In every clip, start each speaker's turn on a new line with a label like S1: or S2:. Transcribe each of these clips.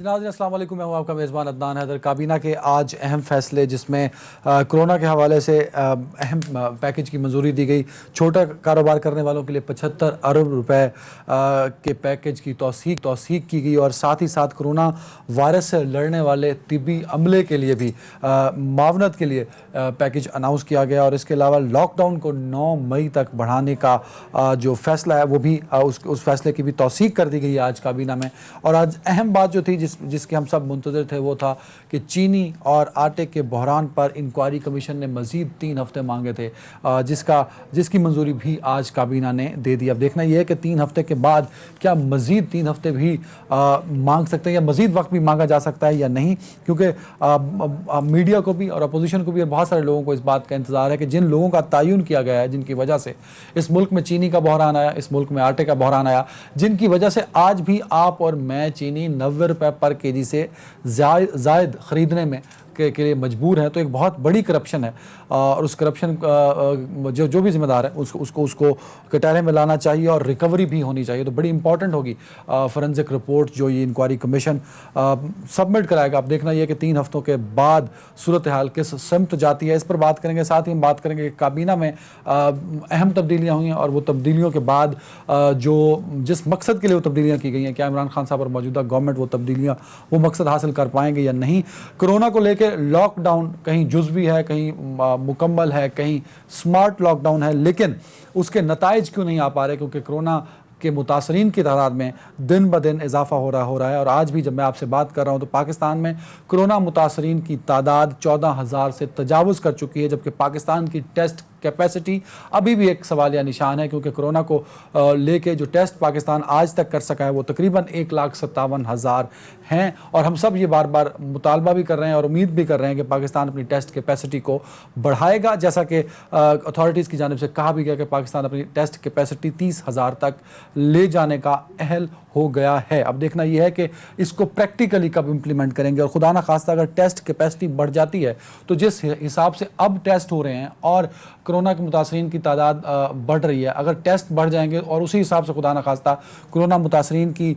S1: ناظرین السلام علیکم، میں ہوں آپ کا میزبان عدنان حیدر۔ کابینہ کے آج اہم فیصلے جس میں کرونا کے حوالے سے اہم پیکج کی منظوری دی گئی۔ چھوٹا کاروبار کرنے والوں کے لیے 75 ارب روپے کے پیکج کی توثیق کی گئی، اور ساتھ ہی ساتھ کرونا وائرس سے لڑنے والے طبی عملے کے لیے بھی معاونت کے لیے پیکج اناؤنس کیا گیا، اور اس کے علاوہ لاک ڈاؤن کو 9 مئی تک بڑھانے کا جو فیصلہ ہے وہ بھی اس فیصلے کی بھی توثیق کر دی گئی ہے آج کابینہ میں۔ اور آج اہم بات جو تھی جس کے ہم سب منتظر تھے وہ تھا کہ چینی اور آٹے کے بحران پر انکوائری کمیشن نے مزید 3 ہفتے مانگے تھے، جس کی منظوری بھی آج کابینہ نے دے دی۔ اب دیکھنا یہ ہے کہ 3 ہفتے کے بعد کیا مزید 3 ہفتے بھی مانگ سکتے ہیں یا مزید وقت بھی مانگا جا سکتا ہے یا نہیں، کیونکہ میڈیا کو بھی اور اپوزیشن کو بھی اور بہت سارے لوگوں کو اس بات کا انتظار ہے کہ جن لوگوں کا تعین کیا گیا ہے، جن کی وجہ سے اس ملک میں چینی کا بحران آیا، اس ملک میں آٹے کا بحران آیا، جن کی وجہ سے آج بھی آپ اور میں چینی 90 روپے پر کے جی سے زائد خریدنے میں کے لیے مجبور ہیں، تو ایک بہت بڑی کرپشن ہے، اور اس کرپشن جو بھی ذمہ دار ہے اس کو کٹہرے میں لانا چاہیے، اور ریکوری بھی ہونی چاہیے۔ تو بڑی امپورٹنٹ ہوگی فورنزک رپورٹ جو یہ انکوائری کمیشن سبمٹ کرائے گا۔ اب دیکھنا یہ کہ 3 ہفتوں کے بعد صورتحال کس سمت جاتی ہے، اس پر بات کریں گے۔ ساتھ ہی ہم بات کریں گے کہ کابینہ میں اہم تبدیلیاں ہوئی ہیں، اور وہ تبدیلیوں کے بعد جس مقصد کے لیے وہ تبدیلیاں کی گئی ہیں، کیا عمران خان صاحب اور موجودہ گورنمنٹ وہ مقصد حاصل کر پائیں گے یا نہیں۔ کرونا کو لے کے لاک ڈاؤن کہیں جزوی ہے، کہیں مکمل ہے، کہیں سمارٹ لاک ڈاؤن ہے، لیکن اس کے نتائج کیوں نہیں آ پا رہے؟ کیونکہ کرونا کے متاثرین کی تعداد میں دن بدن اضافہ ہو رہا ہے، اور آج بھی جب میں آپ سے بات کر رہا ہوں تو پاکستان میں کرونا متاثرین کی تعداد 14,000 سے تجاوز کر چکی ہے، جبکہ پاکستان کی ٹیسٹ کیپیسٹی ابھی بھی ایک سوالیہ نشان ہے، کیونکہ کرونا کو لے کے جو ٹیسٹ پاکستان آج تک کر سکا ہے وہ تقریباً 1,57,000 ہیں، اور ہم سب یہ بار بار مطالبہ بھی کر رہے ہیں اور امید بھی کر رہے ہیں کہ پاکستان اپنی ٹیسٹ کیپیسٹی کو بڑھائے گا، جیسا کہ اتھارٹیز کی جانب سے کہا بھی گیا کہ پاکستان اپنی ٹیسٹ کیپیسٹی 30,000 تک لے جانے کا اہل ہو گیا ہے۔ اب دیکھنا یہ ہے کہ اس کو پریکٹیکلی کب امپلیمنٹ کریں گے، اور خدا نہ خواستہ اگر ٹیسٹ کیپیسٹی بڑھ جاتی ہے تو جس حساب سے اب ٹیسٹ ہو رہے ہیں اور کرونا کے متاثرین کی تعداد بڑھ رہی ہے، اگر ٹیسٹ بڑھ جائیں گے اور اسی حساب سے خدا نہ خواستہ کرونا متاثرین کی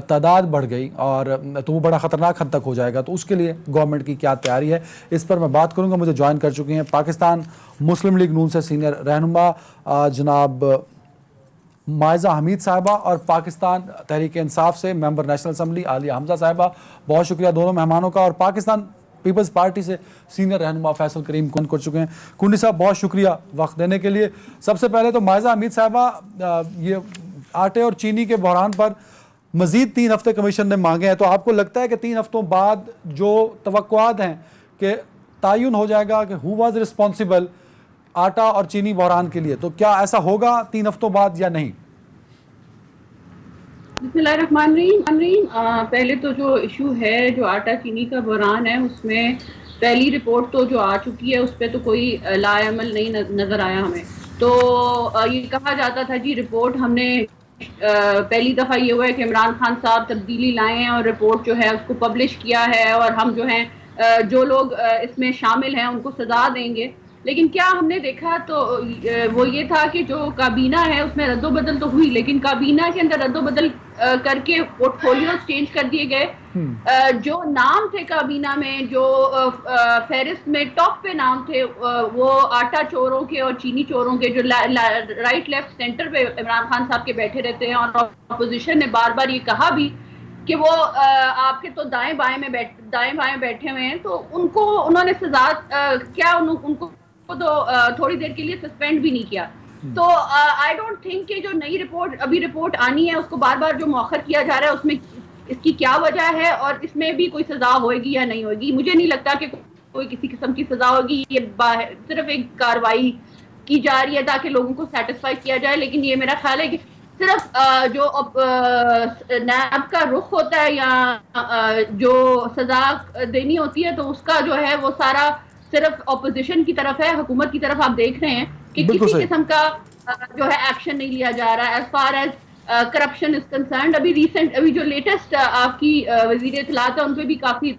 S1: تعداد بڑھ گئی اور تو وہ بڑا خطرناک حد تک ہو جائے گا، تو اس کے لیے گورنمنٹ کی کیا تیاری ہے، اس پر میں بات کروں گا۔ مجھے جوائن کر چکی ہیں پاکستان مسلم لیگ نون سے سینئر رہنما جناب مائزہ حمید صاحبہ، اور پاکستان تحریک انصاف سے ممبر نیشنل اسمبلی عالیہ حمزہ صاحبہ۔ بہت شکریہ دونوں مہمانوں کا، اور پاکستان پیپلز پارٹی سے سینئر رہنما فیصل کریم کن کر چکے ہیں۔ کنڈی صاحب بہت شکریہ وقت دینے کے لیے۔ سب سے پہلے تو مائزہ حمید صاحبہ، یہ آٹے اور چینی کے بحران پر مزید 3 ہفتے کمیشن نے مانگے ہیں، تو آپ کو لگتا ہے کہ 3 ہفتوں بعد جو توقعات ہیں کہ تعین ہو جائے گا کہ ہو واز رسپانسبل آٹا اور چینی بحران کے لیے، تو کیا ایسا ہوگا 3 ہفتوں بعد یا نہیں؟
S2: بسم اللہ الرحمن الرحیم۔ پہلے تو جو ایشو ہے جو آٹا چینی کا بحران ہے، اس میں پہلی رپورٹ تو جو آ چکی ہے اس پہ تو کوئی لاء عمل نہیں نظر آیا ہمیں۔ تو یہ کہا جاتا تھا جی رپورٹ ہم نے پہلی دفعہ یہ ہوا ہے کہ عمران خان صاحب تبدیلی لائے ہیں اور رپورٹ جو ہے اس کو پبلش کیا ہے، اور ہم جو ہیں جو لوگ اس میں شامل ہیں ان کو سزا دیں گے۔ لیکن کیا ہم نے دیکھا تو وہ یہ تھا کہ جو کابینہ ہے اس میں رد و بدل تو ہوئی، لیکن کابینہ کے اندر رد و بدل کر کے پورٹ فولیوز چینج کر دیے گئے۔ جو نام تھے کابینہ میں، جو فہرست میں ٹاپ پہ نام تھے، وہ آٹا چوروں کے اور چینی چوروں کے، جو رائٹ لیفٹ سینٹر پہ عمران خان صاحب کے بیٹھے رہتے ہیں، اور اپوزیشن نے بار بار یہ کہا بھی کہ وہ آپ کے تو دائیں بائیں بیٹھے ہوئے ہیں، تو ان کو انہوں نے سزا کیا، ان کو تو تھوڑی دیر کے لیے سسپینڈ بھی نہیں کیا۔ تو آئی ڈونٹ تھنک کہ جو نئی رپورٹ آنی ہے اس کو بار بار جو مؤخر کیا جا رہا ہے اس میں اس کی کیا وجہ ہے، اور اس میں بھی کوئی سزا ہوئے گی یا نہیں ہوئے گی۔ مجھے نہیں لگتا کہ کوئی کسی قسم کی سزا ہوگی، یہ صرف ایک کاروائی کی جا رہی ہے تاکہ لوگوں کو سیٹسفائی کیا جائے، لیکن یہ میرا خیال ہے کہ صرف جو نیب کا رخ ہوتا ہے یا جو سزا دینی ہوتی ہے تو اس کا جو ہے وہ سارا صرف اپوزیشن کی طرف ہے، حکومت کی طرف آپ دیکھ رہے ہیں کہ کسی قسم کا جو ہے ایکشن نہیں لیا جا رہا ہے as far as corruption is concerned. ابھی جو لیٹسٹ آپ کی وزیر اطلاعات ہے ان پہ بھی کافی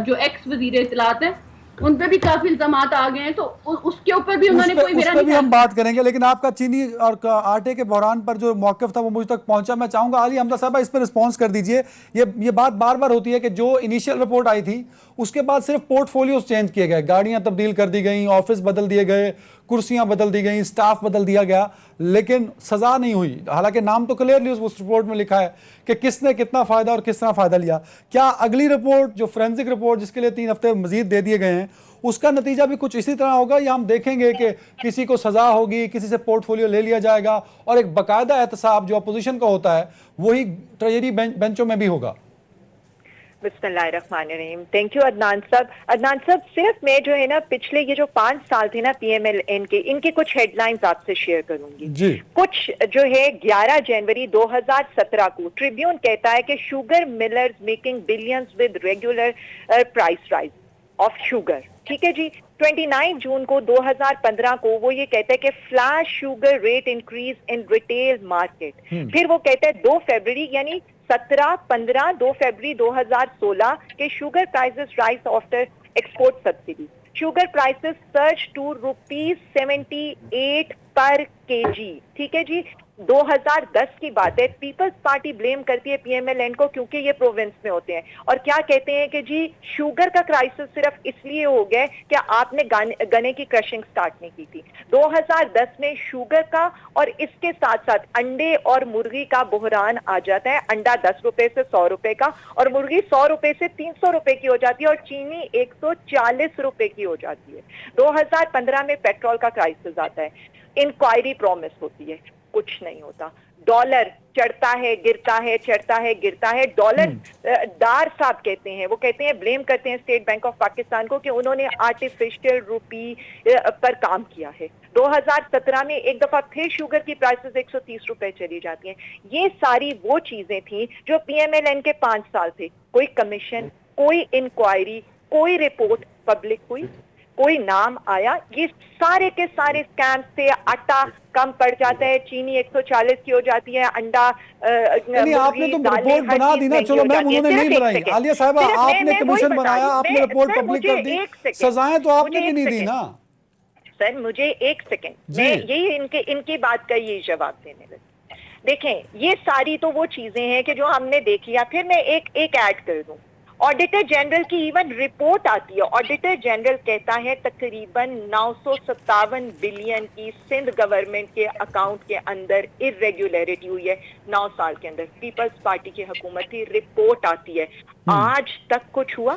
S2: جو ایکس وزیر اطلاعات ہے ان پہ بھی کافی الزامات آ گئے ہیں، تو اس کے اوپر بھی انہوں نے کوئی
S1: اس
S2: میرا
S1: پہ بھی
S2: نہیں
S1: ہم بات کریں گے، لیکن آپ کا چینی اور آٹے کے بحران پر جو موقف تھا وہ مجھ تک پہنچا. میں چاہوں گا عالیہ حمزہ صاحبہ اس پہ رسپانس کر دیجئے. یہ بات بار بار ہوتی ہے کہ جو انیشیل رپورٹ آئی تھی اس کے بعد صرف پورٹ فولیوز چینج کیے گئے، گاڑیاں تبدیل کر دی گئیں، آفس بدل دیے گئے، کرسیاں بدل دی گئیں، سٹاف بدل دیا گیا، لیکن سزا نہیں ہوئی. حالانکہ نام تو کلیئرلی اس رپورٹ میں لکھا ہے کہ کس نے کتنا فائدہ اور کس طرح فائدہ لیا. کیا اگلی رپورٹ جو فورینسک رپورٹ جس کے لیے 3 ہفتے مزید دے دیے گئے ہیں اس کا نتیجہ بھی کچھ اسی طرح ہوگا، یا ہم دیکھیں گے کہ کسی کو سزا ہوگی، کسی سے پورٹ فولیو لے لیا جائے گا اور ایک باقاعدہ احتساب جو اپوزیشن کا ہوتا ہے وہی ٹریجری بینچوں میں بھی ہوگا؟
S3: بسم اللہ الرحمن الرحیم. تھینک یو عدنان صاحب. عدنان صاحب صرف میں جو ہے نا پچھلے یہ جو 5 سال تھے نا پی ایم ایل این کے، ان کے کچھ ہیڈ لائنز آپ سے شیئر کروں گی.
S1: جی
S3: کچھ جو ہے 11 جنوری 2017 کو ٹریبیون کہتا ہے کہ sugar millers making billions with regular price rise of sugar. ٹھیک ہے جی. 29 جون کو 2015 کو وہ یہ کہتا ہے کہ flash sugar rate increase in retail market. پھر وہ کہتا ہے 2 فیبرری یعنی 2 فیبرری 2016 کے sugar prices rise after export subsidy. Sugar prices surge to ₹78 پر کے جی. ٹھیک ہے جی. 2010 کی بات ہے. پیپلز پارٹی بلیم کرتی ہے پی ایم ایل این کو کیونکہ یہ پروونس میں ہوتے ہیں، اور کیا کہتے ہیں کہ جی شوگر کا کرائسس صرف اس لیے ہو گیا کہ آپ نے گنے کی کرشنگ سٹارٹ نہیں کی تھی. 2010 میں شوگر کا اور اس کے ساتھ ساتھ انڈے اور مرغی کا بحران آ جاتا ہے. انڈا 10 روپے سے 100 روپے کا، اور مرغی 100 روپے سے 300 روپے کی ہو جاتی ہے، اور چینی 140 روپے کی ہو جاتی ہے. 2015 میں پیٹرول کا کرائسس آتا ہے. انکوائری پرومس ہوتی ہے، کچھ نہیں ہوتا. ڈالر چڑھتا ہے گرتا ہے، چڑھتا ہے گرتا ہے. ڈالر دار صاحب کہتے ہیں، وہ کہتے ہیں بلیم کرتے ہیں اسٹیٹ بینک آف پاکستان کو کہ انہوں نے آرٹیفیشل روپی پر کام کیا ہے. 2017 میں ایک دفعہ پھر شوگر کی پرائسز 130 روپے چلی جاتی ہیں. یہ ساری وہ چیزیں تھیں جو پی ایم ایل این کے 5 سال تھے. کوئی کمیشن، کوئی انکوائری، کوئی رپورٹ پبلک ہوئی، کوئی نام آیا. یہ سارے کے سارے اسکیمز تھے. آٹا کم پڑ جاتا ہے، چینی 140 کی ہو جاتی ہے، انڈا
S1: نہیں آپ نے تو رپورٹ بنا دی نا. چلو میم انہوں نے نہیں بنائی. عالیہ صاحبہ آپ نے کمیشن بنایا، آپ نے رپورٹ پبلک کر دی، سزائیں تو آپ نے بھی نہیں دی نا.
S3: سر مجھے 1 سیکنڈ، میں یہی ان کی بات کا یہی جواب دینے لگی. دیکھیں یہ ساری تو وہ چیزیں ہیں کہ جو ہم نے دیکھی. پھر میں ایک ایڈ کر دوں. آڈیٹر جنرل کی ایون رپورٹ آتی ہے. آڈیٹر جنرل کہتا ہے تقریباً 957 بلین کی سندھ گورنمنٹ کے اکاؤنٹ کے اندر ارریگولیرٹی ہوئی ہے 9 سال کے اندر. پیپلز پارٹی کی حکومت کی رپورٹ آتی ہے. آج تک کچھ ہوا؟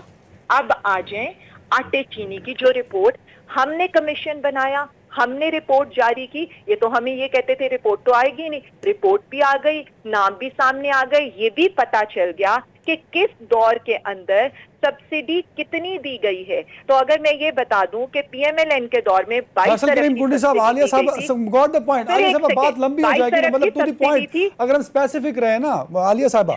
S3: اب آ جائیں آٹے چینی کی جو رپورٹ ہم نے کمیشن بنایا، ہم نے رپورٹ جاری کی. یہ تو ہمیں یہ کہتے تھے رپورٹ تو آئے گی نہیں. رپورٹ بھی آ گئی، نام بھی سامنے آ گئے. یہ بھی پتا چل گیا کہ کس دور کے اندر سبسڈی کتنی دی گئی ہے. تو اگر میں یہ بتا دوں کہ پی ایم ایل این کے دور میں 22
S1: فیصل کریم کنڈی صاحب، عالیہ صاحب گاٹ دا پوائنٹ. عالیہ صاحبہ بات لمبی ہو جائے گی، مطلب ٹو دی پوائنٹ اگر ہم اسپیسیفک رہے نا. عالیہ صاحبہ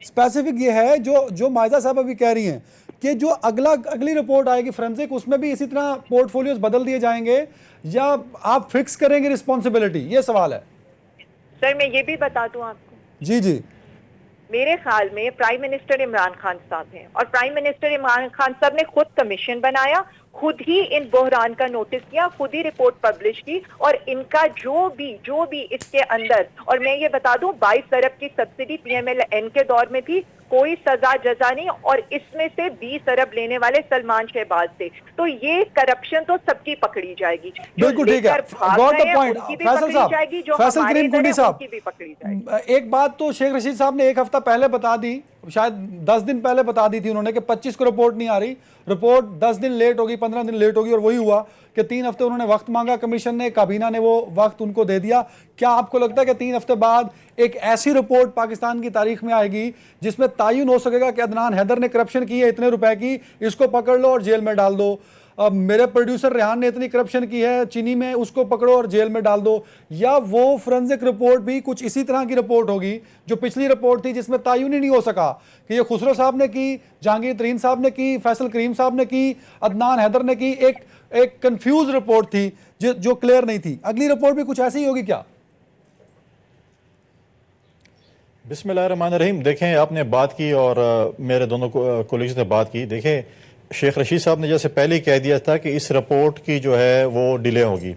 S1: اسپیسیفک یہ ہے جو مائزہ صاحبہ بھی کہہ رہی ہیں کہ جو اگلی رپورٹ آئے گی فورینسک، اس میں بھی اسی طرح پورٹ فولیوز بدل دیے جائیں گے یا آپ فکس کریں گے رسپانسبلٹی؟ یہ سوال ہے.
S3: سر میں یہ بھی بتا دوں آپ کو.
S1: جی
S3: میرے خیال میں پرائم منسٹر عمران خان صاحب ہیں، اور پرائم منسٹر عمران خان صاحب نے خود کمیشن بنایا، خود ہی ان بحران کا نوٹس کیا، خود ہی رپورٹ پبلش کی، اور ان کا جو بھی اس کے اندر. اور میں یہ بتا دوں 22 ارب کی subsidy P M L N کے دور میں تھی، کوئی سزا جزا نہیں، اور اس میں سے 20 ارب لینے والے سلمان شہباز تھے. تو یہ کرپشن تو سب کی پکڑی جائے گی.
S1: بالکل ٹھیک ہے. Got the point. فیصل صاحب، فیصل کریم کنڈی صاحب، ایک بات تو شیخ رشید صاحب نے ایک ہفتہ پہلے بتا دی، شاید 10 دن پہلے بتا دی تھی انہوں نے کہ 25 کو رپورٹ نہیں آ رہی. رپورٹ 10 دن لیٹ ہوگی، 15 دن لیٹ ہوگی، اور وہی ہوا کہ 3 ہفتے انہوں نے وقت مانگا کمیشن نے، کابینہ نے وہ وقت ان کو دے دیا. کیا آپ کو لگتا ہے کہ 3 ہفتے بعد ایک ایسی رپورٹ پاکستان کی تاریخ میں آئے گی جس میں تعین ہو سکے گا کہ عدنان حیدر نے کرپشن کی ہے اتنے روپے کی، اس کو پکڑ لو اور جیل میں ڈال دو، میرے پروڈیوسر ریحان نے اتنی کرپشن کی ہے چینی میں، اس کو پکڑو اور جیل میں ڈال دو؟ یا وہ فورینسک رپورٹ بھی کچھ اسی طرح کی رپورٹ ہوگی جو پچھلی رپورٹ تھی جس میں تعین ہی نہیں ہو سکا کہ یہ خسرو صاحب نے کی، جہانگیر ترین صاحب نے کی، فیصل کریم صاحب نے کی، عدنان حیدر نے کی؟ ایک کنفیوز رپورٹ تھی جو کلیئر نہیں تھی. اگلی رپورٹ بھی کچھ ایسی ہی ہوگی کیا؟
S4: بسم اللہ الرحمن الرحیم. دیکھیں آپ نے بات کی اور میرے دونوں کولیگز نے بات کی. دیکھیں شیخ رشید صاحب نے جیسے پہلے ہی کہہ دیا تھا کہ اس رپورٹ کی جو ہے وہ ڈیلے ہوگی.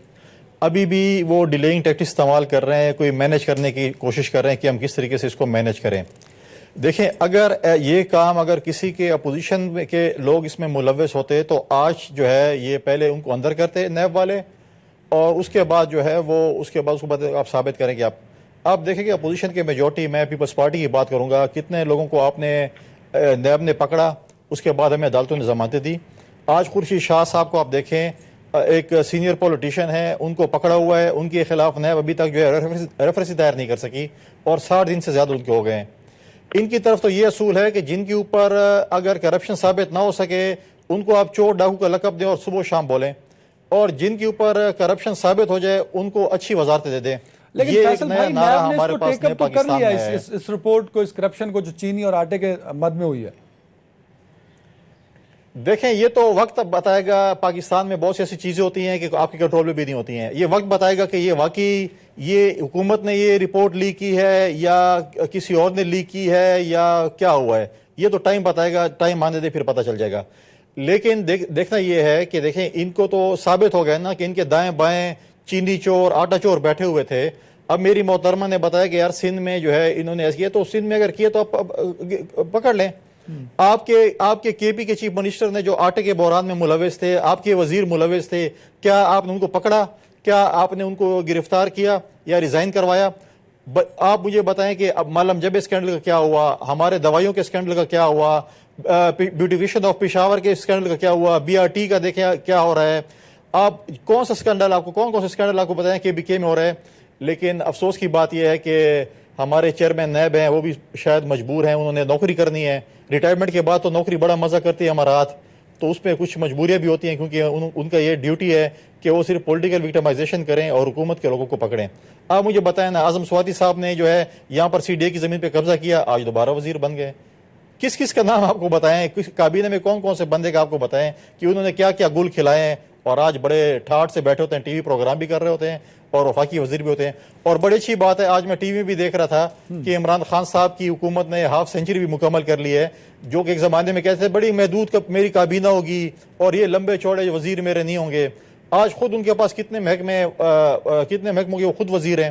S4: ابھی بھی وہ ڈیلیئنگ ٹیکٹکس استعمال کر رہے ہیں, کوئی مینیج کرنے کی کوشش کر رہے ہیں کہ ہم کس طریقے سے اس کو مینیج کریں. دیکھیں اگر یہ کام اگر کسی کے اپوزیشن کے لوگ اس میں ملوث ہوتے تو آج جو ہے یہ پہلے ان کو اندر کرتے نیب والے, اور اس کے بعد جو ہے وہ اس کے بعد اس کو آپ ثابت کریں کہ آپ دیکھیں کہ اپوزیشن کے میجورٹی, میں پیپلز پارٹی کی بات کروں گا, کتنے لوگوں کو آپ نے نیب نے پکڑا, اس کے بعد ہمیں عدالتوں نے ضمانتیں دی. آج خورشید شاہ صاحب کو آپ دیکھیں, ایک سینئر پولیٹیشین ہیں, ان کو پکڑا ہوا ہے, ان کے خلاف نیب ابھی تک جو ہے ریفرنس دائر نہیں کر سکی, اور 60 دن سے زیادہ ان کے ہو گئے ہیں. ان کی طرف تو یہ اصول ہے کہ جن کے اوپر اگر کرپشن ثابت نہ ہو سکے ان کو آپ چور ڈاکو کا لقب دیں اور صبح و شام بولیں, اور جن کے اوپر کرپشن ثابت ہو جائے ان کو اچھی وزارتیں دے دیں.
S1: لیکن
S4: یہ ایک
S1: فیصل
S4: نیا
S1: بھائی
S4: نعرہ
S1: نیب نے اس
S4: ہمارے
S1: کو
S4: پاس
S1: ٹیک
S4: نئے
S1: اپ تو کر
S4: پاکستان
S1: لیا
S4: میں ہے.
S1: اس رپورٹ کو, اس کرپشن کو جو چینی اور آٹے کے مد میں ہوئی ہے.
S4: دیکھیں یہ تو وقت بتائے گا, پاکستان میں بہت سی ایسی چیزیں ہوتی ہیں کہ آپ کے کنٹرول میں بھی نہیں ہوتی ہیں. یہ وقت بتائے گا کہ یہ واقعی یہ حکومت نے یہ رپورٹ لیک کی ہے یا کسی اور نے لیک کی ہے یا کیا ہوا ہے, یہ تو ٹائم بتائے گا, ٹائم آنے دے پھر پتہ چل جائے گا. لیکن دیکھنا یہ ہے کہ دیکھیں ان کو تو ثابت ہو گیا نا کہ ان کے دائیں بائیں چینی چور آٹا چور بیٹھے ہوئے تھے. اب میری محترمہ نے بتایا کہ یار سندھ میں جو ہے انہوں نے ایسا کیا, تو سندھ میں اگر کیا تو آپ پکڑ لیں. آپ کے کے پی کے چیف منسٹر نے جو آٹے کے بحران میں ملوث تھے, آپ کے وزیر ملوث تھے, کیا آپ نے ان کو پکڑا, کیا آپ نے ان کو گرفتار کیا یا ریزائن کروایا؟ آپ مجھے بتائیں کہ اب معلم جب اسکینڈل کا کیا ہوا, ہمارے دوائیوں کے اسکینڈل کا کیا ہوا, بیوٹیفیشن آف پشاور کے اسکینڈل کا کیا ہوا, بی آر ٹی کا دیکھیں کیا ہو رہا ہے. آپ کون سا اسکینڈل آپ کو کون سے اسکینڈل آپ کو بتائیں کہ بی کے میں ہو رہا ہے. لیکن افسوس کی بات یہ ہے کہ ہمارے چیئرمین نیب ہیں, وہ بھی شاید مجبور ہیں, انہوں نے نوکری کرنی ہے. ریٹائرمنٹ کے بعد تو نوکری بڑا مزہ کرتی ہے ہمارا ہاتھ, تو اس میں کچھ مجبوریاں بھی ہوتی ہیں کیونکہ ان کا یہ ڈیوٹی ہے کہ وہ صرف پولیٹیکل وکٹمائزیشن کریں اور حکومت کے لوگوں کو پکڑیں. آپ مجھے بتائیں نا, اعظم سواتی صاحب نے جو ہے یہاں پر سی ڈی اے کی زمین پہ قبضہ کیا, آج دوبارہ وزیر بن گئے. کس کس کا نام آپ کو بتائیں, کس کابینہ میں کون کون سے بندے کا آپ کو بتائیں کہ انہوں نے کیا کیا گل کھلائے ہیں, اور آج بڑے ٹھاٹ سے بیٹھے ہوتے ہیں, ٹی وی پروگرام بھی کر رہے ہوتے ہیں اور وفاقی وزیر بھی ہوتے ہیں. اور بڑی اچھی بات ہے, آج میں ٹی وی بھی دیکھ رہا تھا کہ عمران خان صاحب کی حکومت نے ہاف سینچری بھی مکمل کر لی ہے, جو کہ ایک زمانے میں کہتے تھے بڑی محدود میری کابینہ ہوگی اور یہ لمبے چوڑے وزیر میرے نہیں ہوں گے. آج خود ان کے پاس کتنے محکموں کے وہ خود وزیر ہیں.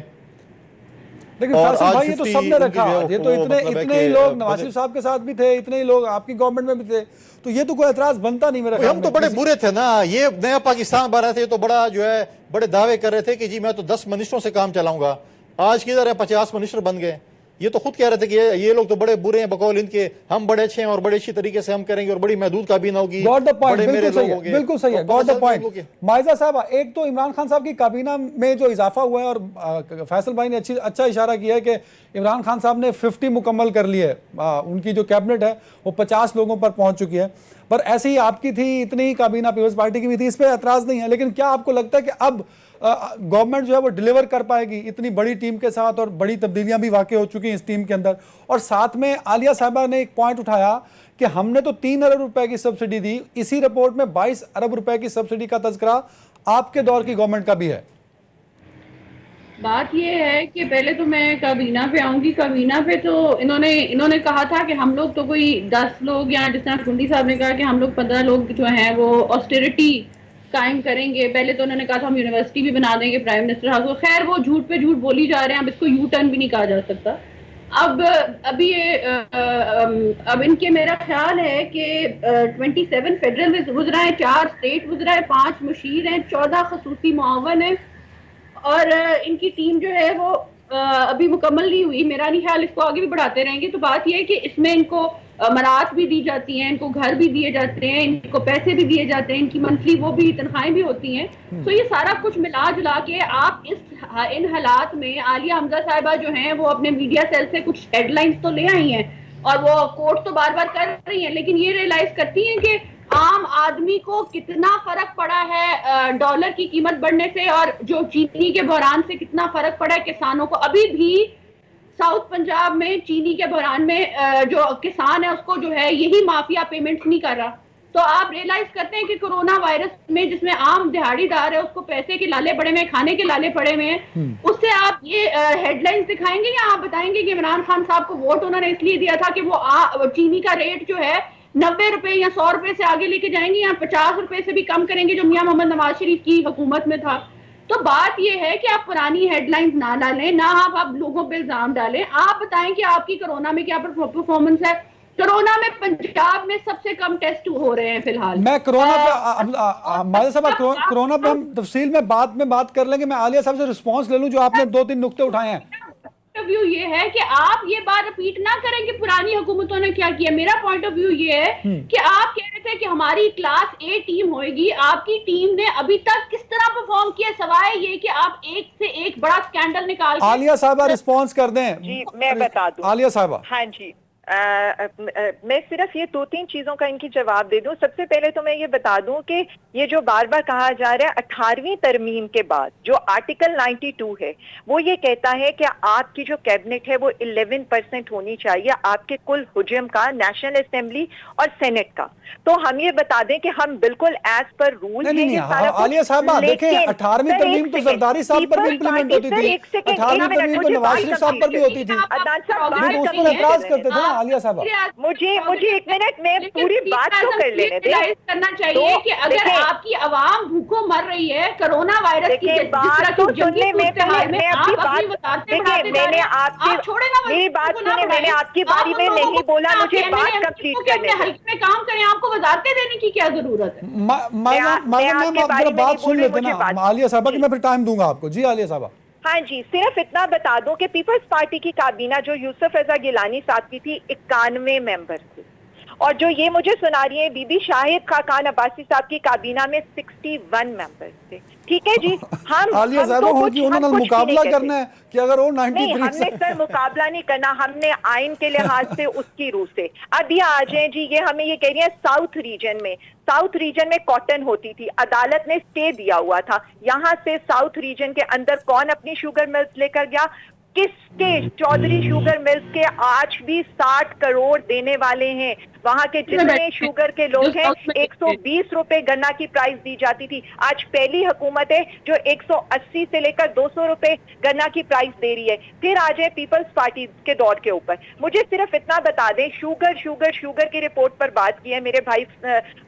S1: لیکن فیصل بھائی یہ تو سب نے رکھا, یہ تو اتنے ہی لوگ نواز شریف صاحب کے ساتھ بھی تھے, اتنے ہی لوگ آپ کی گورنمنٹ میں بھی تھے, تو یہ تو کوئی اعتراض بنتا نہیں میرا خیال میں.
S4: ہم تو بڑے برے تھے نا, یہ نیا پاکستان بنا تھے تو بڑا جو ہے بڑے دعوے کر رہے تھے کہ جی میں تو 10 منسٹروں سے کام چلاؤں گا. آج کدھر ہے 50 منسٹر بن گئے. یہ تو خود کہہ رہے تھے کہ یہ لوگ تو بڑے برے ہیں بقول ان کے, ہم بڑے اچھے ہیں اور بڑے اچھی طریقے سے ہم کریں گے اور بڑی محدود کابینہ ہوگی.
S1: بالکل صحیح ہے, گاٹ دا پوائنٹ. مائزہ صاحب, ایک تو عمران خان صاحب کی کابینہ میں جو اضافہ ہوا ہے, اور فیصل بھائی نے اچھا اشارہ کیا ہے کہ عمران خان صاحب نے 50 مکمل کر لی ہے, ان کی جو کیبنٹ ہے وہ 50 لوگوں پر پہنچ چکی ہے. پر ایسے ہی آپ کی تھی, اتنی ہی کابینہ پیپلز پارٹی کی بھی تھی, اس پہ اعتراض نہیں ہے. لیکن کیا آپ کو لگتا ہے کہ اب گورنمنٹ جو ہے وہ ڈیلیور کر پائے گی اتنی بڑی ٹیم کے ساتھ, اور بڑی تبدیلیاں بھی واقع ہو چکی ہیں اس ٹیم کے اندر؟ اور ساتھ میں عالیہ صاحبہ نے ایک پوائنٹ اٹھایا کہ ہم نے تو 3 ارب روپے کی سبسڈی دی, اسی رپورٹ میں 22 ارب روپے کی سبسڈی کا تذکرہ آپ کے دور کی گورنمنٹ کا بھی ہے.
S2: بات یہ ہے کہ پہلے تو میں کابینہ پہ آؤں گی. کابینہ پہ تو انہوں نے کہا تھا کہ ہم لوگ تو کوئی 10 لوگ, یا جس طرح کنڈی صاحب نے کہا کہ ہم لوگ 15 لوگ جو ہیں وہ آسٹیریٹی قائم کریں گے. پہلے تو انہوں نے کہا تھا ہم یونیورسٹی بھی بنا دیں گے پرائم منسٹر ہاؤس کو. خیر وہ جھوٹ پہ جھوٹ بولی جا رہے ہیں, اب اس کو یو ٹرن بھی نہیں کہا جا سکتا. اب ان کے میرا خیال ہے کہ 27 فیڈرل وزرا ہیں, 4 اسٹیٹ وزرا ہیں, 5 مشیر ہیں, 14 خصوصی معاون ہیں, اور ان کی ٹیم جو ہے وہ ابھی مکمل نہیں ہوئی. میرا نہیں خیال اس کو آگے بھی بڑھاتے رہیں گے. تو بات یہ ہے کہ اس میں ان کو منات بھی دی جاتی ہیں, ان کو گھر بھی دیے جاتے ہیں, ان کو پیسے بھی دیے جاتے ہیں, ان کی منتھلی وہ بھی تنخواہیں بھی ہوتی ہیں. تو یہ سارا کچھ ملا جلا کے آپ ان حالات میں عالیہ حمزہ صاحبہ جو ہیں وہ اپنے میڈیا سیل سے کچھ ہیڈ لائنز تو لے آئی ہیں, اور وہ کوٹ تو بار بار کر رہی ہیں, لیکن یہ ریئلائز کرتی ہیں کہ عام آدمی کو کتنا فرق پڑا ہے ڈالر کی قیمت بڑھنے سے, اور جو چینی کے بحران سے کتنا فرق پڑا ہے کسانوں کو. ابھی بھی ساؤتھ پنجاب میں چینی کے بحران میں جو کسان ہے اس کو جو ہے یہی مافیا پیمنٹس نہیں کر رہا. تو آپ ریئلائز کرتے ہیں کہ کرونا وائرس میں جس میں عام دہاڑی دار ہے اس کو پیسے کے لالے پڑے ہوئے ہیں, کھانے کے لالے پڑے ہوئے ہیں, اس سے آپ یہ ہیڈ لائنز دکھائیں گے یا آپ بتائیں گے کہ عمران خان صاحب کو ووٹ انہوں نے اس لیے دیا تھا کہ وہ چینی کا ریٹ جو ہے 90 روپے یا 100 روپے سے آگے لے کے جائیں گے یا 50 روپے سے بھی کم کریں گے جو میاں محمد نواز شریف کی حکومت میں تھا. تو بات یہ ہے کہ آپ پرانی ہیڈ لائنز نہ ڈالیں, نہ آپ لوگوں پہ الزام ڈالیں. آپ بتائیں کہ آپ کی کرونا میں کیا پرفارمنس ہے. کرونا میں پنجاب میں سب سے کم ٹیسٹ ہو رہے ہیں فی الحال.
S1: میں کرونا پہ ماجد صاحب کرونا پہ ہم تفصیل میں بات کر لیں گے. میں عالیہ صاحب سے رسپانس لے لوں جو آپ نے 2-3 نقطے اٹھائے ہیں.
S2: ویو یہ ہے کہ آپ یہ بات رپیٹ نہ کریں کہ پرانی حکومتوں نے کیا کیا. میرا پوائنٹ آف ویو یہ ہے کہ آپ کہہ رہے تھے کہ ہماری کلاس اے ٹیم ہوئے گی. آپ کی ٹیم نے ابھی تک کس طرح پرفارم کیا سوائے یہ کہ آپ ایک سے ایک بڑا سکینڈل نکال کے.
S1: عالیہ صاحبہ رسپانس کر دیں.
S3: جی میں بتا دوں
S1: عالیہ صاحبہ.
S3: ہاں جی میں صرف یہ 2-3 چیزوں کا ان کی جواب دے دوں. سب سے پہلے تو میں یہ بتا دوں کہ یہ جو بار بار کہا جا رہا ہے 18ویں ترمیم کے بعد جو آرٹیکل 92 ہے وہ یہ کہتا ہے کہ آپ کی جو کیبنٹ ہے وہ 11% ہونی چاہیے آپ کے کل حجم کا, نیشنل اسمبلی اور سینٹ کا. تو ہم یہ بتا دیں کہ ہم بالکل ایز پر رول
S1: نہیں عالیہ صاحبہ دیکھیں 18ویں ترمیم تو زرداری صاحب پر بھی امپلیمنٹ ہوتی تھی. 18ویں ترمیم تو نواز شریف صاحب پر بھی ہوتی تھی. اس پر اعتراض کرتے تھے نا عالیہ صاحبہ.
S3: مجھے 1 منٹ میں پوری بات تو کر لینے دیں.
S2: کرنا چاہیے کہ اگر آپ کی عوام بھوکوں مر رہی ہے کرونا وائرس کی
S3: بات تو سننے میں میں اپنی بات دیکھیں میں نے آپ کی میری بات سنیں میں نے آپ کی باری میں نہیں بولا. مجھے بات کمپلیٹ کرنے دیں.
S2: میں کام کریں آپ کو وزارتیں دینے کی کیا ضرورت ہے.
S1: بات سن لیتے نا عالیہ صاحبہ کہ میں پھر ٹائم دوں گا آپ کو. جی عالیہ صاحبہ.
S3: ہاں جی صرف اتنا بتا دوں کہ پیپلز پارٹی کی کابینہ جو یوسف رضا گیلانی صاحب کی تھی 91 ممبر تھے اور جو یہ مجھے سنا رہی ہیں بی بی شاہد خاقان عباسی صاحب کی کابینہ میں 61 ممبر تھے. ٹھیک ہے جی.
S1: عالیہ صاحبہ انہوں نے مقابلہ کرنا ہے کہ اگر وہ 93
S3: نہیں ہم نے سر مقابلہ نہیں کرنا. ہم نے آئین کے لحاظ سے اس کی روح سے اب یہ آ جائیں جی. یہ ہمیں یہ کہہ رہی ہیں ساؤتھ ریجن میں کاٹن ہوتی تھی. عدالت نے اسٹے دیا ہوا تھا. یہاں سے ساؤتھ ریجن کے اندر کون اپنی شوگر ملز لے کر گیا؟ کس کے چودھری شوگر ملز کے آج بھی 60 کروڑ دینے والے ہیں. وہاں کے جتنے شوگر کے لوگ ہیں 120 روپے گنا کی پرائز دی جاتی تھی. آج پہلی حکومت ہے جو 180 سے لے کر 200 روپے گنا کی پرائز دے رہی ہے. پھر آ جائے پیپلز پارٹی کے دور کے اوپر. مجھے صرف اتنا بتا دیں شوگر کی رپورٹ پر بات کی ہے میرے بھائی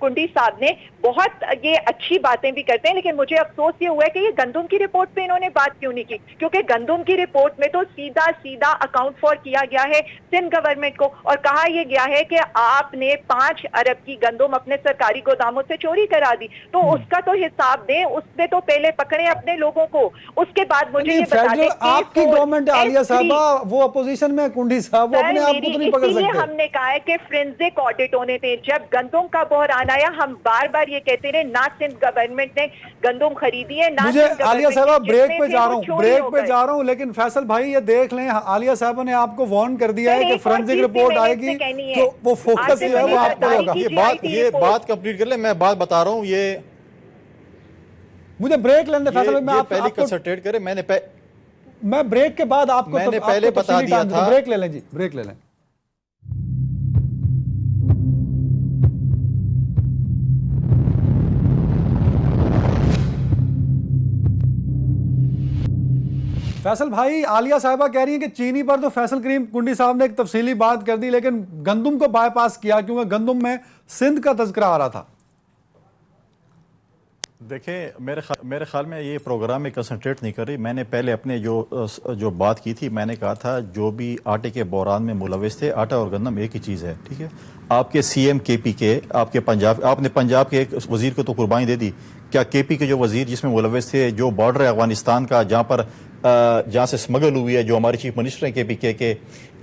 S3: کنڈی صاحب نے. بہت یہ اچھی باتیں بھی کرتے ہیں لیکن مجھے افسوس یہ ہوا ہے کہ یہ گندم کی رپورٹ پہ انہوں نے بات کیوں نہیں کی. کیونکہ گندم کی رپورٹ میں تو سیدھا اکاؤنٹ فار کیا گیا ہے سندھ گورنمنٹ کو اور کہا یہ گیا ہے کہ آپ نے 5 ارب کی گندم اپنے سرکاری گوداموں سے چوری کرا دی. تو اس کا تو حساب دیں. اس میں تو پہلے پکڑیں اپنے لوگوں کو. اس کے بعد مجھے یہ بتا دیں
S1: آپ کی گورنمنٹ عالیہ صاحبہ وہ اپوزیشن میں کنڈی صاحب وہ اپنے آپ کو تو نہیں پکڑ سکتے.
S3: ہم نے کہا ہے کہ فرینزک آڈٹ ہونے تھے. جب گندم کا بحران آیا ہم بار بار یہ کہتے رہے نہ سندھ گورنمنٹ نے گندم خریدی ہے نہ.
S1: مجھے عالیہ صاحبہ بریک پہ جا رہا ہوں لیکن فیصل بھائی یہ دیکھ لیں عالیہ صاحبہ نے آپ کو وارن کر دیا ہے کہ فرینزک رپورٹ آئے گی تو وہ فوکس جو ہے وہ آپ پر ہوگا.
S4: یہ بات کمپلیٹ کر لیں. میں بات بتا رہا ہوں. یہ
S1: مجھے بریک لینے فیصل بھائی. میں
S4: پہلے کنسنٹریٹ کریں.
S1: میں بریک کے بعد آپ کو
S4: پہلے بتا دیا تھا.
S1: بریک لے لیں جی بریک لے لیں. فیصل بھائی عالیہ صاحبہ کہہ رہی ہیں کہ چینی پر تو فیصل کریم کنڈی صاحب نے ایک تفصیلی بات کر دی لیکن گندم کو بائی پاس کیا کیونکہ گندم میں سندھ کا تذکرہ آ رہا تھا.
S4: دیکھیں میرے خیال میں یہ پروگرام میں کنسنٹریٹ نہیں کر رہی. میں نے پہلے اپنے جو بات کی تھی میں نے کہا تھا جو بھی آٹے کے بحران میں ملوث تھے آٹا اور گندم ایک ہی چیز ہے. ٹھیک ہے. آپ کے سی ایم کے پی کے آپ نے پنجاب کے ایک وزیر کو تو قربانی دے دی. کیا کے پی کے جو وزیر جس میں ملوث تھے جو بارڈر ہے افغانستان کا جہاں سے سمگل ہوئی ہے جو ہمارے چیف منسٹر ہیں کے پی کے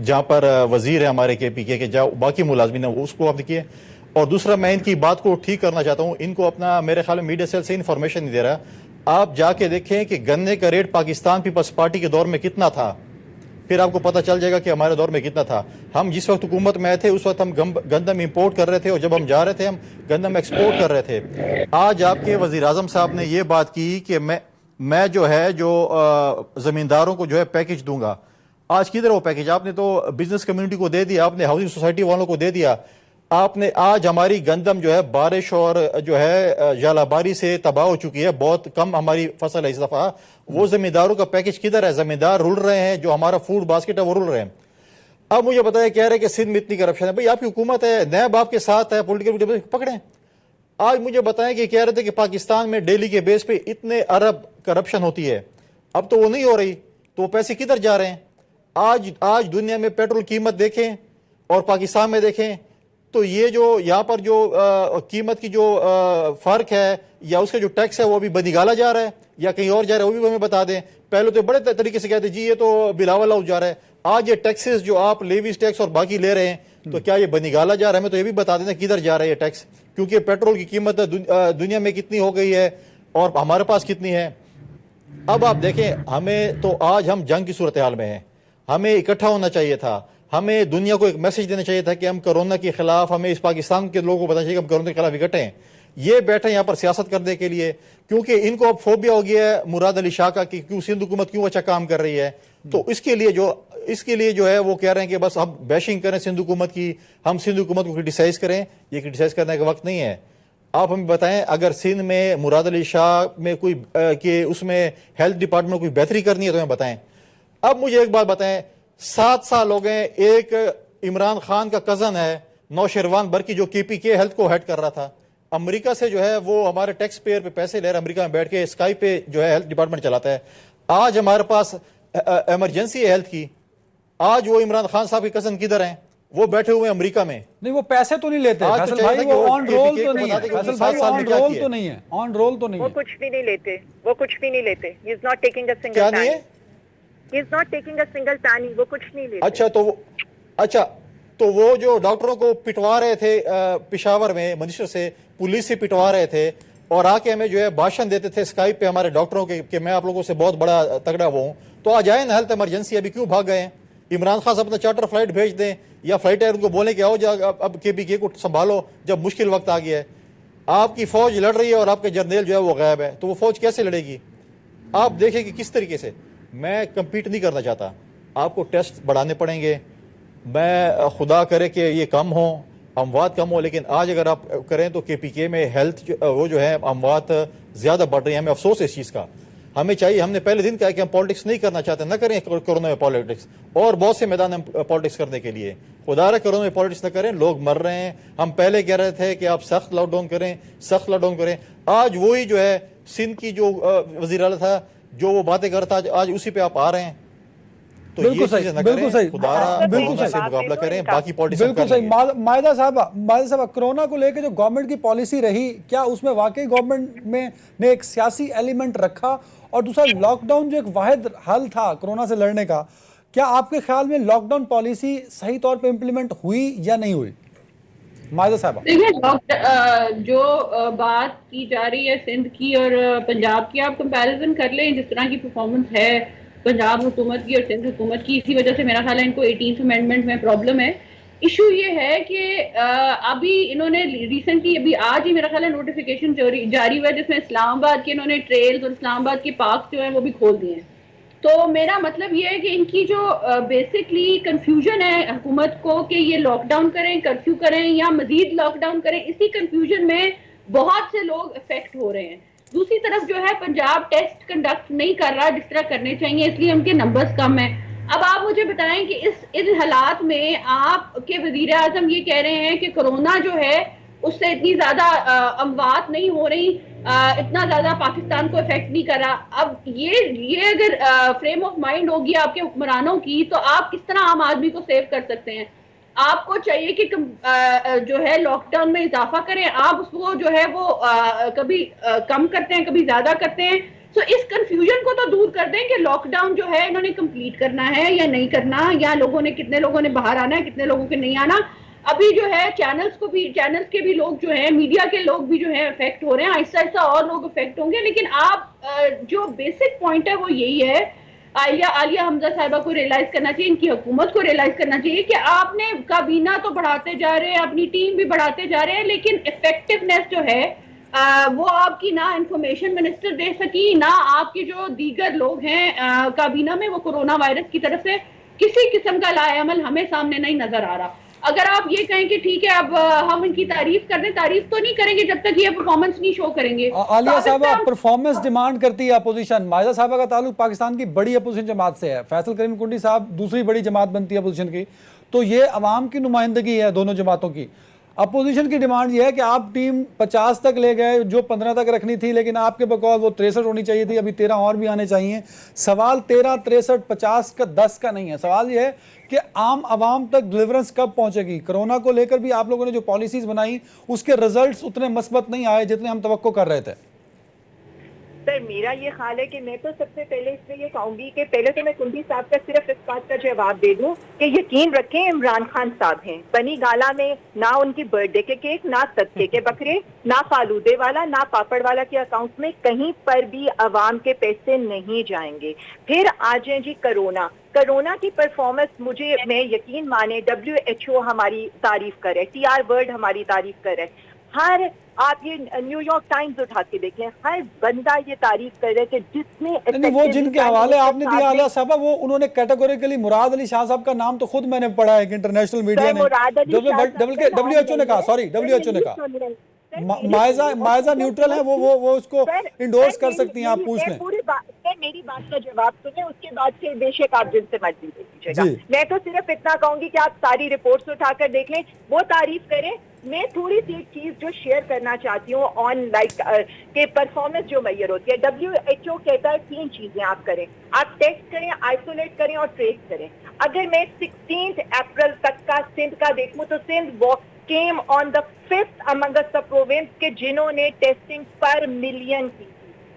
S4: جہاں پر وزیر ہے ہمارے کے پی کے جہاں باقی ملازمین ہیں اس کو آپ دیکھیے. اور دوسرا میں ان کی بات کو ٹھیک کرنا چاہتا ہوں. ان کو اپنا میرے خیال میں میڈیا سیل سے انفارمیشن نہیں دے رہا. آپ جا کے دیکھیں کہ گنے کا ریٹ پاکستان پیپلز پارٹی کے دور میں کتنا تھا پھر آپ کو پتہ چل جائے گا کہ ہمارے دور میں کتنا تھا. ہم جس وقت حکومت میں آئے تھے اس وقت ہم گندم امپورٹ کر رہے تھے اور جب ہم جا رہے تھے ہم گندم ایکسپورٹ کر رہے تھے. آج آپ کے وزیر اعظم صاحب نے یہ بات کی کہ میں جو ہے جو زمینداروں کو جو ہے پیکج دوں گا. آج کدھر وہ پیکج؟ آپ نے تو بزنس کمیونٹی کو دے دیا, آپ نے ہاؤسنگ سوسائٹی والوں کو دے دیا. آپ نے آج ہماری گندم جو ہے بارش اور جو ہے ژالہ سے تباہ ہو چکی ہے. بہت کم ہماری فصل ہے اس دفعہ. وہ زمینداروں کا پیکج کدھر ہے؟ زمیندار رول رہے ہیں جو ہمارا فوڈ باسکٹ ہے وہ رول رہے ہیں. اب مجھے بتایا کہہ رہے کہ سندھ میں اتنی کرپشن ہے. بھئی آپ کی حکومت ہے, نیب آپ کے ساتھ ہے, پولیٹیکل پکڑیں. آج مجھے بتائیں کہ کہہ رہے تھے کہ پاکستان میں ڈیلی کے بیس پہ اتنے ارب کرپشن ہوتی ہے, اب تو وہ نہیں ہو رہی, تو وہ پیسے کدھر جا رہے ہیں؟ آج دنیا میں پیٹرول قیمت دیکھیں اور پاکستان میں دیکھیں تو یہ جو یہاں پر جو قیمت کی جو فرق ہے یا اس کا جو ٹیکس ہے وہ بھی بنگالا جا رہا ہے یا کہیں اور جا رہا ہے, وہ بھی ہمیں بتا دیں. پہلے تو بڑے طریقے سے کہتے جی یہ تو بلاول ہاؤس جا رہا ہے. آج یہ ٹیکسز جو آپ لیویز ٹیکس اور باقی لے رہے ہیں تو کیا یہ بنگالا جا رہا ہے؟ ہمیں تو یہ بھی بتا دینا کدھر جا رہا ہے یہ ٹیکس, کیونکہ پیٹرول کی قیمت دنیا میں کتنی ہو گئی ہے اور ہمارے پاس کتنی ہے. اب آپ دیکھیں, ہمیں تو آج ہم جنگ کی صورتحال میں ہیں, ہمیں اکٹھا ہونا چاہیے تھا, ہمیں دنیا کو ایک میسج دینا چاہیے تھا کہ ہم کرونا کے خلاف, ہمیں اس پاکستان کے لوگوں کو بتانا چاہیے کہ ہم کرونا کے خلاف اکٹھے ہیں. یہ بیٹھے یہاں پر سیاست کرنے کے لیے, کیونکہ ان کو اب فوبیا ہو گیا ہے مراد علی شاہ کا کہ کیوں سندھ حکومت کیوں اچھا کام کر رہی ہے. تو اس کے لیے جو ہے وہ کہہ رہے ہیں کہ بس ہم بیشنگ کریں سندھ حکومت کی, ہم سندھ حکومت کو کرٹیسائز کریں. یہ کرٹیسائز کرنے کا وقت نہیں ہے. آپ ہمیں بتائیں اگر سندھ میں مراد علی شاہ میں کوئی کہ اس میں ہیلتھ ڈپارٹمنٹ کوئی بہتری کرنی ہے تو ہمیں بتائیں. اب مجھے ایک بات بتائیں, 7 سال ہو گئے, ایک عمران خان کا کزن ہے نوشیروان برقی جو KPK ہیلتھ کو ہیڈ کر رہا تھا, امریکہ سے جو ہے وہ ہمارے ٹیکس پیئر پہ پیسے لے رہا ہے, امریکہ میں بیٹھ کے اسکائی پہ جو ہے ہیلتھ ڈپارٹمنٹ چلاتا ہے. آج ہمارے پاس ایمرجنسی ہے ہیلتھ کی, آج وہ عمران خان صاحب کے کزن کدھر ہیں؟ وہ بیٹھے ہوئے امریکہ میں.
S1: نہیں وہ پیسے تو نہیں لیتے
S4: آج تو
S1: فیصل
S4: چاہیے
S1: بھائی,
S4: تھا کہ
S1: وہ
S4: وہ
S1: آن رول
S4: KPK
S1: تو
S4: کو
S1: نہیں
S4: بتا
S1: ہے,
S4: دیں کہ
S1: فیصل
S4: 7
S1: بھائی
S4: سال میں
S1: آن
S4: کیا
S1: رول
S4: کیا
S1: تو نہیں ہے, آن رول تو نہیں
S3: وہ
S1: ہے.
S3: کچھ بھی نہیں لیتے, وہ کچھ بھی نہیں لیتے. He is not taking a single
S4: کیا نہیں ہے؟
S3: He is not taking a single penny, وہ کچھ نہیں لیتے.
S4: اچھا تو وہ جو ڈاکٹروں کو پٹوا رہے تھے پشاور میں منسٹر سے, پولیس سے پٹوا رہے تھے اور آ کے ہمیں جو ہے بھاشن دیتے تھے اسکائپ پہ ہمارے ڈاکٹروں کے کہ میں آپ لوگوں سے بہت بڑا تگڑا وہ ہوں, تو آج آئے نا ہیلتھ ایمرجنسی, ابھی کیوں بھاگ گئے ہیں؟ عمران خان صاحب اپنا چارٹر فلائٹ بھیج دیں یا فلائٹ ایئر ان کو بولیں کہ آؤ جا اب KPK کو سنبھالو جب مشکل وقت آ گیا ہے. آپ کی فوج لڑ رہی ہے اور آپ کے جرنیل جو ہے وہ غائب ہے, تو وہ فوج کیسے لڑے گی؟ آپ دیکھیں کہ کس طریقے سے. میں کمپیٹ نہیں کرنا چاہتا, آپ کو ٹیسٹ بڑھانے پڑیں گے, میں خدا کرے کہ یہ کم ہوں, اموات کم ہوں, لیکن آج اگر آپ کریں تو KPK میں ہیلتھ وہ جو ہے اموات زیادہ بڑھ رہی ہیں. ہمیں افسوس ہے اس چیز کا. ہمیں چاہیے, ہم نے پہلے دن کہا کہ ہم پالیٹکس نہیں کرنا چاہتے, نہ کریں کورونا میں پالیٹکس, اور بہت سے میدان ہیں پالیٹکس کرنے کے لیے. خدا رہا کورونا میں پالیٹکس نہ کریں, لوگ مر رہے ہیں. ہم پہلے کہہ رہے تھے کہ آپ سخت لاک ڈاؤن کریں, سخت لاک ڈاؤن کریں. آج وہی جو ہے سندھ کی جو وزیر اعلیٰ تھا جو وہ باتیں کرتا, آج اسی پہ آپ آ رہے ہیں. تو یہ چیزیں نہ کریں, خدا رہا کورونا سے مقابلہ کریں, باقی پالیٹکس ہم کر لیں گے.
S1: مائدہ صاحبہ کرونا کو لے کے جو گورنمنٹ کی پالیسی رہی, کیا اس میں واقعی گورنمنٹ نے ایک سیاسی ایلیمنٹ رکھا؟ اور دوسرا لاک ڈاؤن جو ایک واحد حل تھا کرونا سے لڑنے کا, کیا آپ کے خیال میں لاک ڈاؤن پالیسی صحیح طور پہ امپلیمنٹ ہوئی یا نہیں ہوئی؟ مائدہ صاحبہ
S2: دیکھیں, جو بات کی جا رہی ہے سندھ کی اور پنجاب کی, آپ کمپیریزن کر لیں جس طرح کی پرفارمنس ہے پنجاب حکومت کی اور سندھ حکومت کی. اسی وجہ سے میرا خیال ہے ان کو 18th امینڈمنٹ میں پرابلم ہے. ایشو یہ ہے کہ ابھی انہوں نے ریسنٹلی, ابھی آج ہی میرا خیال ہے نوٹیفیکیشن جاری ہوا ہے جس میں اسلام آباد کے انہوں نے ٹریلز اور اسلام آباد کے پارکس جو ہیں وہ بھی کھول دیے ہیں. تو میرا مطلب یہ ہے کہ ان کی جو بیسکلی کنفیوژن ہے حکومت کو کہ یہ لاک ڈاؤن کریں, کرفیو کریں یا مزید لاک ڈاؤن کریں, اسی کنفیوژن میں بہت سے لوگ افیکٹ ہو رہے ہیں. دوسری طرف جو ہے پنجاب ٹیسٹ کنڈکٹ نہیں کر رہا جس طرح کرنے چاہیے, اس لیے ان کے نمبرز کم ہیں. اب آپ مجھے بتائیں کہ ان حالات میں آپ کے وزیر اعظم یہ کہہ رہے ہیں کہ کرونا جو ہے اس سے اتنی زیادہ اموات نہیں ہو رہی, اتنا زیادہ پاکستان کو افیکٹ نہیں کر رہا. اب یہ اگر فریم آف مائنڈ ہوگی آپ کے حکمرانوں کی, تو آپ کس طرح عام آدمی کو سیو کر سکتے ہیں؟ آپ کو چاہیے کہ جو ہے لاک ڈاؤن میں اضافہ کریں, آپ اس کو جو ہے وہ کبھی کم کرتے ہیں کبھی زیادہ کرتے ہیں. تو اس کنفیوژن کو تو دور کر دیں کہ لاک ڈاؤن جو ہے انہوں نے کمپلیٹ کرنا ہے یا نہیں کرنا, یا کتنے لوگوں نے باہر آنا ہے کتنے لوگوں کے نہیں آنا. ابھی جو ہے چینلز کے بھی لوگ جو ہیں, میڈیا کے لوگ بھی جو ہیں افیکٹ ہو رہے ہیں, آہستہ آہستہ اور لوگ افیکٹ ہوں گے. لیکن آپ جو بیسک پوائنٹ ہے وہ یہی ہے, عالیہ حمزہ صاحبہ کو ریئلائز کرنا چاہیے, ان کی حکومت کو ریئلائز کرنا چاہیے کہ آپ نے کابینہ تو بڑھاتے جا رہے ہیں, اپنی ٹیم بھی بڑھاتے جا رہے ہیں, لیکن افیکٹونیس جو ہے وہ آپ کی نہ انفارمیشن منسٹر دے سکی, نہ آپ کے جو دیگر لوگ ہیں کابینہ میں, وہ کورونا وائرس کی طرف سے کسی قسم کا لا عمل ہمیں سامنے نہیں نظر آ رہا. اگر آپ یہ کہیں کہ ٹھیک ہے اب ہم ان کی تعریف کر دیں, تعریف تو نہیں کریں گے جب تک یہ پرفارمنس نہیں شو کریں گے.
S1: عالیہ صاحبہ پرفارمنس ڈیمانڈ کرتی ہے اپوزیشن. مائدہ صاحبہ کا تعلق پاکستان کی بڑی اپوزیشن جماعت سے ہے, فیصل کریم کنڈی صاحب دوسری بڑی جماعت بنتی ہے اپوزیشن کی. تو یہ عوام کی نمائندگی ہے دونوں جماعتوں کی. اپوزیشن کی ڈیمانڈ یہ ہے کہ آپ ٹیم 50 تک لے گئے, جو 15 تک رکھنی تھی, لیکن آپ کے بقول وہ 63 ہونی چاہیے تھی, ابھی 13 اور بھی آنے چاہیے. سوال 13, 63, 50 کا 10 کا نہیں ہے, سوال یہ ہے کہ عام عوام تک ڈیلیورنس کب پہنچے گی. کرونا کو لے کر بھی آپ لوگوں نے جو پالیسیز بنائی اس کے رزلٹس اتنے مثبت نہیں آئے جتنے ہم توقع کر رہے تھے.
S3: سر میرا یہ خیال ہے کہ میں تو سب سے پہلے اس میں یہ کہوں گی کہ پہلے تو میں کنڈی صاحب کا صرف اس بات کا جواب دے دوں کہ یقین رکھیں عمران خان صاحب ہیں. بنی گالا میں نہ ان کی برتھ ڈے کے کیک, نہ صدقے کے بکرے, نہ فالودے والا, نہ پاپڑ والا کے اکاؤنٹ میں کہیں پر بھی عوام کے پیسے نہیں جائیں گے. پھر آ جائیں جی کرونا کی پرفارمنس, مجھے میں یقین مانے WHO ہماری تعریف کرے, TR ورلڈ ہماری تعریف کرے, ہر آپ یہ نیو یارک ٹائمز اٹھا کے دیکھیں, ہر بندہ یہ تعریف کر رہا ہے کہ جس نے
S1: وہ جن کے حوالے آپ نے دیا عالیہ صاحبہ, وہ انہوں نے کیٹیگوریکلی مراد علی شاہ صاحب کا نام تو خود میں نے پڑھا ہے کہ انٹرنیشنل میڈیا نے, بلکہ WHO نے کہا, سوری WHO نے کہا مائزہ نیوٹرل ہے, وہ اس کو انڈورس کر سکتی ہیں, آپ پوچھ لیں.
S3: میری بات کا جواب سنیں, اس کے بعد سے بے شک آپ جن سے مرضی دے دیجیے گا. میں تو صرف اتنا کہوں گی کہ آپ ساری رپورٹس اٹھا کر دیکھ لیں, وہ تعریف کریں. میں تھوڑی سی چیز جو شیئر کرنا چاہتی ہوں آن لائک کہ پرفارمنس جو میئر ہوتی ہے, WHO کہتا ہے 3 چیزیں آپ کریں, آپ ٹیسٹ کریں, آئسولیٹ کریں اور ٹریس کریں. اگر میں 16 اپریل تک کا سندھ کا دیکھوں تو Sindh came on the 5th amongst the province کہ جنہوں نے ٹیسٹنگ پر ملین کی.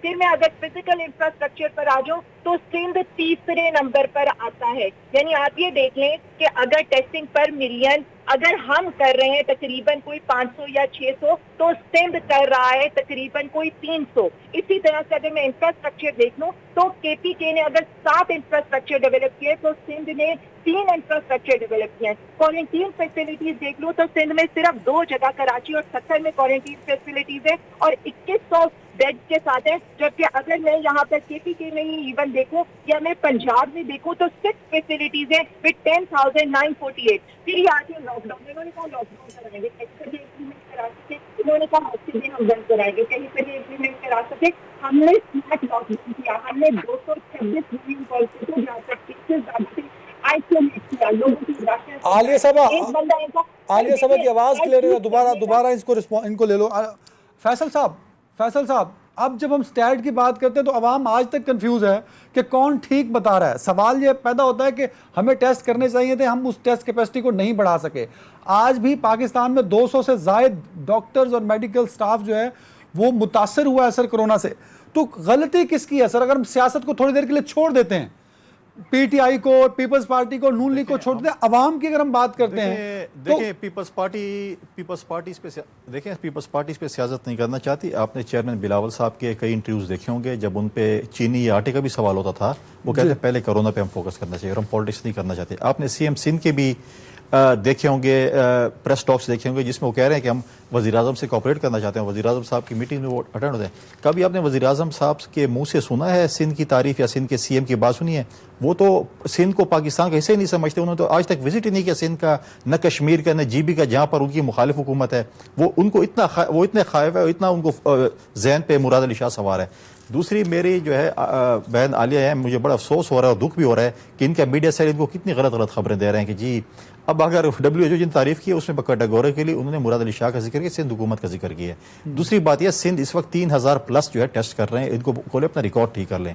S3: پھر میں اگر فزیکل انفراسٹرکچر پر آ جاؤں تو سندھ 3رے نمبر پر آتا ہے. یعنی آپ یہ دیکھ لیں کہ اگر ٹیسٹنگ پر ملین اگر ہم کر رہے ہیں تقریباً کوئی 500 یا 600 تو سندھ کر رہا ہے تقریباً کوئی 300. اسی طرح سے اگر میں انفراسٹرکچر دیکھ لوں تو KPK نے اگر 7 انفراسٹرکچر ڈیولپ کیے تو سندھ نے 3 انفراسٹرکچر ڈیولپ کیے ہیں. کوارنٹین فیسلٹیز دیکھ لو تو سندھ میں صرف 2 جگہ کراچی اور 70 میں کوارنٹین فیسلٹیز ہے اور 2100 بیڈ کے ساتھ ہے. جبکہ اگر میں یہاں پر KPK میں ہی ایون دیکھوں یا میں پنجاب میں دیکھوں تو 6 فیسلٹیز ہیں with 10,948. پھر یہ آتی ہے لاک ڈاؤن, انہوں نے کہا لاک ڈاؤن کرائیں گے, امپلیمنٹ کرا سکے, انہوں نے کہا آکسیجن ہم بند کرائیں گے, کہیں پر یہ امپلیمنٹ کرا سکے. ہم نے اسمارٹ لاک ڈاؤن کیا, ہم نے 226 ملین کالس کو جہاں تک آئسولیٹ کیا لوگوں کی.
S1: عالیہ صاحبہ کی آواز کلیئر ہے, دوبارہ ان کو لے لو. فیصل صاحب, اب جب ہم سٹیٹ کی بات کرتے ہیں تو عوام آج تک کنفیوز ہے کہ کون ٹھیک بتا رہا ہے. سوال یہ پیدا ہوتا ہے کہ ہمیں ٹیسٹ کرنے چاہیے تھے, ہم اس ٹیسٹ کیپیسٹی کو نہیں بڑھا سکے. آج بھی پاکستان میں 200 سے زائد ڈاکٹرز اور میڈیکل سٹاف جو ہے وہ متاثر ہوا ہے سر کورونا سے. تو غلطی کس کی ہے سر؟ اگر ہم سیاست کو تھوڑی دیر کے لیے چھوڑ دیتے ہیں, PTI کو, پیپلز پارٹی کو, نون لیگ کو چھوڑ دیں, عوام کی اگر ہم بات کرتے ہیں
S4: دیکھیں پیپلز پارٹی اس پہ سیاست نہیں کرنا چاہتی. آپ نے چیئرمین بلاول صاحب کے کئی انٹرویوز دیکھے ہوں گے, جب ان پہ چینی یا آٹے کا بھی سوال ہوتا تھا وہ کہتے ہیں پہلے کرونا پہ ہم فوکس کرنا چاہیے اور ہم پالیٹکس نہیں کرنا چاہتے. آپ نے CM سندھ کے بھی دیکھے ہوں گے, پریس ٹاکس دیکھے ہوں گے جس میں وہ کہہ رہے ہیں کہ ہم وزیر اعظم سے کوآپریٹ کرنا چاہتے ہیں, وزیر اعظم صاحب کی میٹنگ میں وہ اٹینڈ ہوتے ہیں. کبھی آپ نے وزیر اعظم صاحب کے منہ سے سنا ہے سندھ کی تعریف یا سندھ کے CM کی بات سنی ہے؟ وہ تو سندھ کو پاکستان کا حصہ ہی نہیں سمجھتے, انہوں نے تو آج تک وزٹ ہی نہیں کیا سندھ کا, نہ کشمیر کا, نہ GB کا, جہاں پر ان کی مخالف حکومت ہے. وہ اتنے خائف ہے, اتنا ان کو ذہن پہ مراد علی شاہ سوار ہے. دوسری میری جو ہے بہن عالیہ ہے, مجھے بڑا افسوس ہو رہا ہے اور دکھ بھی ہو رہا ہے کہ ان کا میڈیا سیل ان کو کتنی غلط خبریں دے رہے ہیں کہ جی اب اگر WHO جن تعریف کی ہے اس میں کیٹیگوریکلی انہوں نے مراد علی شاہ کا ذکر کیا, سندھ حکومت کا ذکر کیا ہے. دوسری بات یہ سندھ اس وقت 3,000+ جو ہے ٹیسٹ کر رہے ہیں, ان کو کھولے اپنا ریکارڈ ٹھیک کر لیں.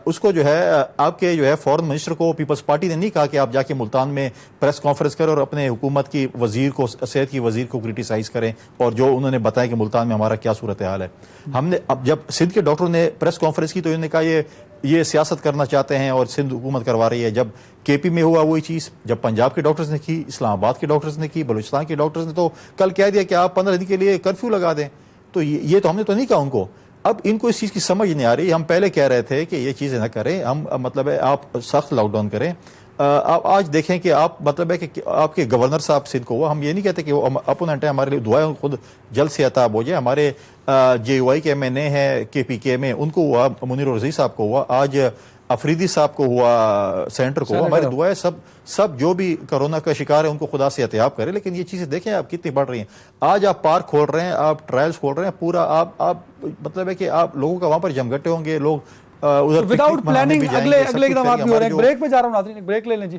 S4: اس کو جو ہے آپ کے جو ہے فورن منسٹر کو پیپلز پارٹی نے نہیں کہا کہ آپ جا کے ملتان میں پریس کانفرنس کریں اور اپنے حکومت کی وزیر کو, صحت کی وزیر کو کرٹیسائز کریں اور جو انہوں نے بتایا کہ ملتان میں ہمارا کیا صورتحال ہے. ہم نے اب جب سندھ کے ڈاکٹروں نے پریس کانفرنس کی تو انہوں نے کہا یہ سیاست کرنا چاہتے ہیں اور سندھ حکومت کروا رہی ہے. جب KP میں ہوا وہی چیز, جب پنجاب کے ڈاکٹرز نے کی, اسلام آباد کے ڈاکٹرز نے کی, بلوچستان کے ڈاکٹرز نے تو کل کہہ دیا کہ آپ 15 دن کے لیے کرفیو لگا دیں. تو یہ تو ہم نے تو نہیں کہا ان کو. اب ان کو اس چیز کی سمجھ نہیں آ رہی. ہم پہلے کہہ رہے تھے کہ یہ چیزیں نہ کریں, ہم مطلب ہے آپ سخت لاک ڈاؤن کریں. آپ آج دیکھیں کہ آپ مطلب ہے کہ آپ کے گورنر صاحب سندھ کو ہوا, ہم یہ نہیں کہتے کہ وہ اپوننٹ ہیں, ہمارے لیے دعائیں خود جلد سے عطاب ہو جائے. ہمارے JUI کے MNA ہیں KPK میں, ان کو ہوا, منیر رضی صاحب کو ہوا, آج افریدی صاحب کو ہوا, سینٹر کو ہوا. ہماری دعائیں سب جو بھی کرونا کا شکار ہے ان کو خدا سے احتیاط کرے. لیکن یہ چیزیں دیکھیں آپ کتنی بڑھ رہی ہیں. آج آپ پارک کھول رہے ہیں, آپ ٹرائلز کھول رہے ہیں, پورا آپ مطلب ہے کہ آپ لوگوں کا وہاں پر جمگٹے ہوں گے, لوگ ادھر
S1: وداؤٹ پلاننگ اگلے اقدامات بھی ہو رہے ہیں. بریک پہ جا رہا ہوں ناظرین, ایک بریک لے لیں جی.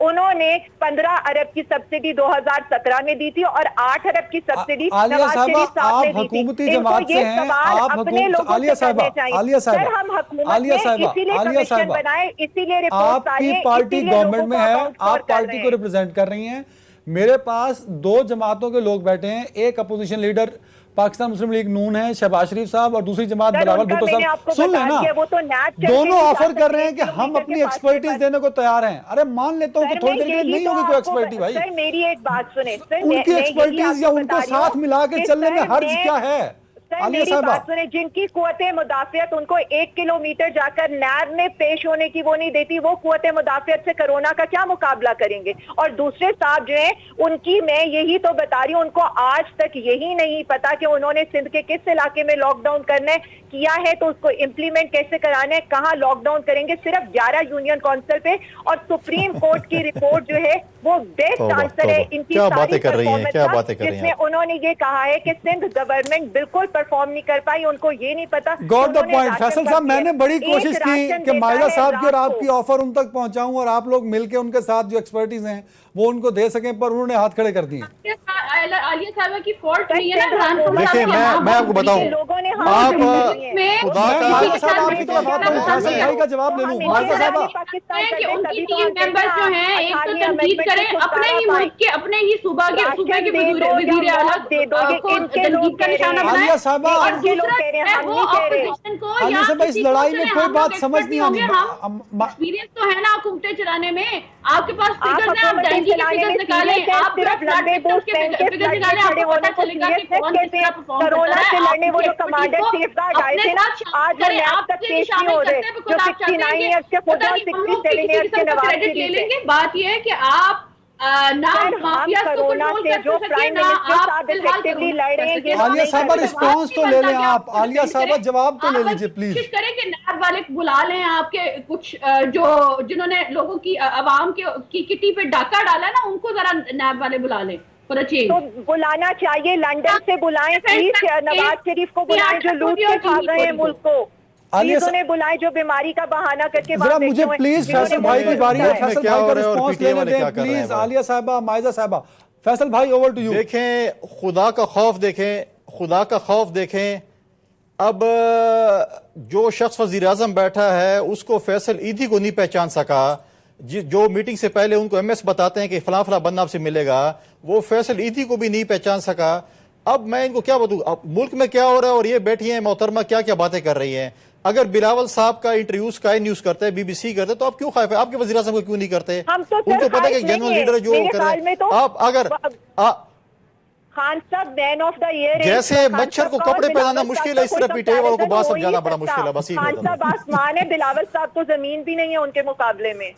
S3: انہوں نے 15 ارب کی سبسڈی 2017 میں دی تھی اور 8 ارب کی سبسڈی نواز شریف صاحب نے دی تھی.
S1: حکومتی جماعت سے ہیں آپ
S3: اپنے لوگوں سے کرنے چاہیے. سر ہم حکومت میں اسی لیے کمیشن بنائے, اسی لیے رپورٹ
S1: آپ کی پارٹی گورنمنٹ میں ہے, آپ پارٹی کو ریپرزینٹ کر رہی ہیں. میرے پاس 2 جماعتوں کے لوگ بیٹھے ہیں, ایک اپوزیشن لیڈر پاکستان مسلم لیگ نون ہے شہباز شریف صاحب, اور دوسری جماعت بلاول بھٹو صاحب. سن لیں نا, دونوں آفر کر رہے ہیں کہ ہم اپنی ایکسپرٹیز دینے کو تیار ہیں. ارے مان لیتا ہوں کہ تھوڑی دیر کے لیے نہیں ہوگی کوئی ایکسپرٹی بھائی.
S3: سر میری ایک بات سنیں,
S1: ان کی ایکسپرٹیز یا ان کو ساتھ ملا کے چلنے میں حرج کیا ہے؟
S3: میری بات سنیں, جن کی قوت مدافعت ان کو 1 کلومیٹر جا کر نیب میں پیش ہونے کی وہ نہیں دیتی, وہ قوت مدافعت سے کرونا کا کیا مقابلہ کریں گے؟ اور دوسرے صاحب جو ہیں ان کی میں یہی تو بتا رہی ہوں, ان کو آج تک یہی نہیں پتا کہ انہوں نے سندھ کے کس علاقے میں لاک ڈاؤن کرنا ہے, کیا ہے تو اس کو امپلیمنٹ کیسے کرانا ہے, کہاں لاک ڈاؤن کریں گے. صرف 11 یونین کونسل پہ, اور سپریم کورٹ کی رپورٹ جو ہے وہ بیسٹ آنسر ہے ان کی ساری پرفارمنس کا, جس میں انہوں نے یہ کہا ہے کہ سندھ گورنمنٹ بالکل پرفارم نہیں کر پائی, ان کو یہ نہیں پتا.
S1: Got the point. فیصل صاحب میں نے بڑی کوشش کی کہ مائدہ صاحب کی اور آپ کی آفر ان تک پہنچاؤں اور آپ لوگ مل کے ان کے ساتھ جو ایکسپرٹیز ہیں وہ ان کو دے سکیں, پر انہوں نے ہاتھ کھڑے کر دیے.
S2: عالیہ صاحبہ کی فالٹ نہیں ہے نا.
S4: دیکھیں میں آپ کو بتاؤں, آپ خدا
S1: فیصل بھائی کا جواب لے لوں. مائدہ صاحبہ
S2: ان کی ٹیم ممبر جو ہیں ایک تو تنقید کریں اپنے ہی ملک کے اپنے ہی صوبہ کے وزیر اعلیٰ کو تنقید کا نشانہ بنائیں,
S1: عالیہ صاحبہ
S2: اور دوسرا ہے وہ اپوزیشن کو
S1: عالیہ صاحبہ اس لڑائی میں کوئی بات سمجھ نہیں آنی.
S2: ایکسپیرینس تو ہے نا حکومتیں چلانے میں, آپ کے پاس فگرز ہیں, آپ ڈینگی کے فگرز نکالیں, آپ پورا فلڈ وکٹمز کے فگرز نکالیں, آپ کو پتا چلے گا کہ کون کس طرح پرفارم کرتا ہے.
S3: لڑنے وہ جو کمانڈر سیف گارڈ آئے تھے نا, آج وہ نیب تک پیش نہیں ہو رہے, جو 69 ایئرز کے خود 67 ایئرز کے نواز شریف ہیں.
S2: بات یہ ہے کہ آپ
S3: کرونا سے جو پرائم منسٹر صاحب ایفیکٹولی لڑ رہے ہیں.
S1: عالیہ صاحبہ رسپانس تو لے لیں آپ, عالیہ صاحبہ جواب تو لے لیجئے پلیز.
S2: کوشش کریں کہ نیب والے بلا لیں آپ کے کچھ جو جنہوں نے لوگوں کی عوام کی کٹی پہ ڈاکہ ڈالا ہے نا, ان کو ذرا نیب والے بلا لیں.
S3: تو بلانا چاہیے, لنڈن سے بلائیں پلیز, نواز شریف کو بلائیں جو لوٹ کے کھا گئے ہیں ملک کو, چیزوں نے بلائیں جو بیماری کا بہانہ کر کے
S1: ذرا مجھے پلیز فیصل بھائی کی باری ہے, فیصل بھائی کا رسپانس لینے دیں پلیز. عالیہ صاحبہ, مائدہ صاحبہ, فیصل بھائی اوور ٹو یو.
S4: دیکھیں خدا کا خوف دیکھیں, خدا کا خوف دیکھیں. اب جو شخص وزیر اعظم بیٹھا ہے اس کو فیصل ایدھی کو نہیں پہچان سکا, جو میٹنگ سے پہلے ان کو ایم ایس بتاتے ہیں کہ فلاں فلاں بندہ آپ سے ملے گا, وہ فیصل ایدھی کو بھی نہیں پہچان سکا. اب میں ان کو کیا بتاؤں, ملک میں کیا ہو رہا ہے اور یہ بیٹھی ہیں محترمہ کیا کیا باتیں کر رہی ہیں. اگر بلاول صاحب کا انٹرویو اسکائی نیوز کرتے ہیں, بی بی سی کرتے, تو آپ کیوں خائف ہیں؟ آپ کے وزیر اعظم کو کیوں نہیں کرتے؟ ان کو پتہ ہے کہ جنرل لیڈر جو کرے, آپ اگر
S3: خان صاحب مین آف دا ایئر
S4: جیسے مچھر کو کپڑے پہنانا مشکل ہے, اس طرح پیٹے والوں کو بات سمجھانا بڑا مشکل ہے. بس
S3: خان صاحب آسمان ہے, بلاول صاحب تو زمین بھی نہیں ہے ان کے مقابلے میں.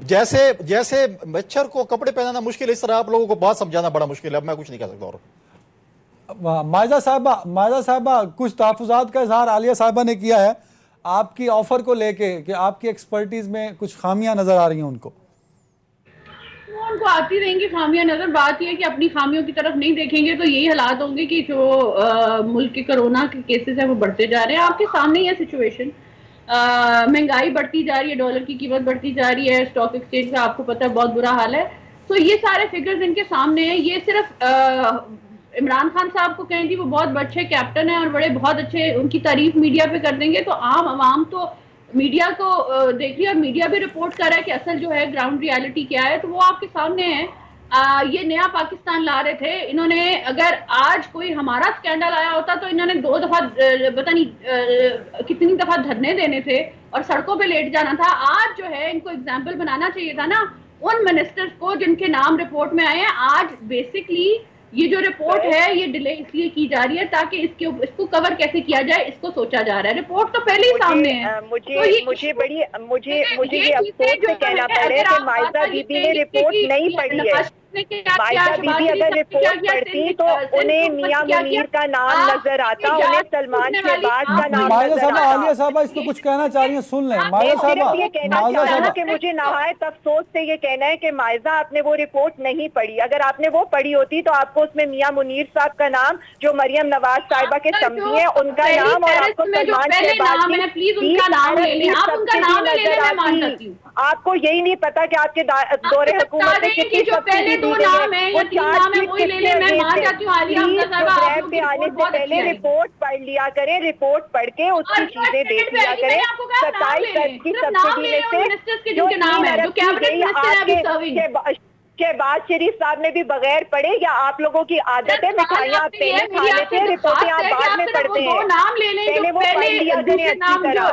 S4: جیسے مچھر کو کپڑے پہنانا مشکل ہے, اس طرح آپ لوگوں کو بات سمجھانا بڑا مشکل ہے. اب میں کچھ نہیں کہہ سکتا. اور
S1: مائدہ صاحبہ کچھ تحفظات کا اظہار عالیہ صاحبہ نے کیا ہے آپ کی آفر کو لے کے کہ آپ کی ایکسپرٹیز میں کچھ خامیاں نظر آ رہی ہیں ان کو.
S2: وہ ان کو آتی رہیں گی خامیاں نظر. بات یہ ہے کہ اپنی خامیوں کی طرف نہیں دیکھیں گے تو یہی حالات ہوں گے کہ جو ملک کے کرونا کے کیسز ہیں وہ بڑھتے جا رہے ہیں. آپ کے سامنے یہ سچویشن, مہنگائی بڑھتی جا رہی ہے, ڈالر کی قیمت بڑھتی جا رہی ہے, اسٹاک ایکسچینج کا آپ کو پتہ ہے بہت برا حال ہے. تو یہ سارے فگرز ان کے سامنے ہیں. یہ صرف عمران خان صاحب کو کہیں جی وہ بہت اچھے کیپٹن ہیں اور بڑے بہت اچھے, ان کی تعریف میڈیا پہ کر دیں گے تو عام عوام تو میڈیا کو دیکھ رہی ہے, اور میڈیا بھی رپورٹ کر رہا ہے کہ اصل جو ہے گراؤنڈ ریالٹی کیا ہے. تو وہ آپ کے سامنے ہے. یہ نیا پاکستان لا رہے تھے انہوں نے. اگر آج کوئی ہمارا سکینڈل آیا ہوتا تو انہوں نے 2 دفعہ پتہ نہیں کتنی دفعہ دھرنے دینے تھے اور سڑکوں پہ لیٹ جانا تھا. آج جو ہے ان کو ایگزامپل بنانا چاہیے تھا نا ان منسٹرز کو جن کے نام رپورٹ میں آئے ہیں. آج بیسکلی یہ جو رپورٹ ہے یہ ڈیلے اس لیے کی جا رہی ہے تاکہ اس کو کور کیسے کیا جائے اس کو سوچا جا رہا ہے. رپورٹ تو پہلے ہی سامنے ہے.
S3: مجھے یہ افسوس سے کہنا پڑے کہ مائزہ بی بی نے رپورٹ نہیں پڑھی ہے. مائدہ بی بی اگر رپورٹ پڑھتی تو انہیں میاں منیر کا نام نظر آتا، انہیں سلمان شہباز کا نام
S1: مائدہ
S3: نظر
S1: صاحبہ،
S3: آتا۔
S1: عالیہ صاحبہ اس پہ کچھ کہنا چاہ رہی ہیں، سن لیں
S3: میں
S1: مائدہ
S3: صرف
S1: صاحبہ،
S3: یہ کہنا
S1: مائدہ
S3: چاہ رہا
S1: صاحبہ
S3: ہوں کہ مجھے نہایت افسوس سے یہ کہنا ہے کہ مائزہ آپ نے وہ رپورٹ نہیں پڑھی، اگر آپ نے وہ پڑھی ہوتی تو آپ کو اس میں میاں منیر صاحب کا نام، جو مریم نواز صاحبہ کے سمدھی ہیں، ان کا نام، اور آپ کو سلمان شہباز کی 20 ارب کی سبسڈی نظر آتی۔ آپ کو یہی نہیں پتا کہ آپ کے دور حکومت میں کتنی سبسڈی دی گئی ہے، وہ چارج شیٹ کس نے اگینسٹ ہے۔ پلیز پروگرام پہ آنے سے پہلے رپورٹ پڑھ لیا کریں، رپورٹ پڑھ کے اس کی چیزیں دیکھ لیا کریں۔ 27 ارب کی سبسڈی میں سے جو 3 ارب کی گئی آپ کے شہباز شریف صاحب نے بھی بغیر پڑھے، یا آپ لوگوں کی عادت ہے مٹھائیاں آپ پہلے کھا لیتے ہیں، رپورٹیں آپ بعد میں پڑھتے ہیں، پہلے وہ پڑھ لیا کریں اچھی طرح۔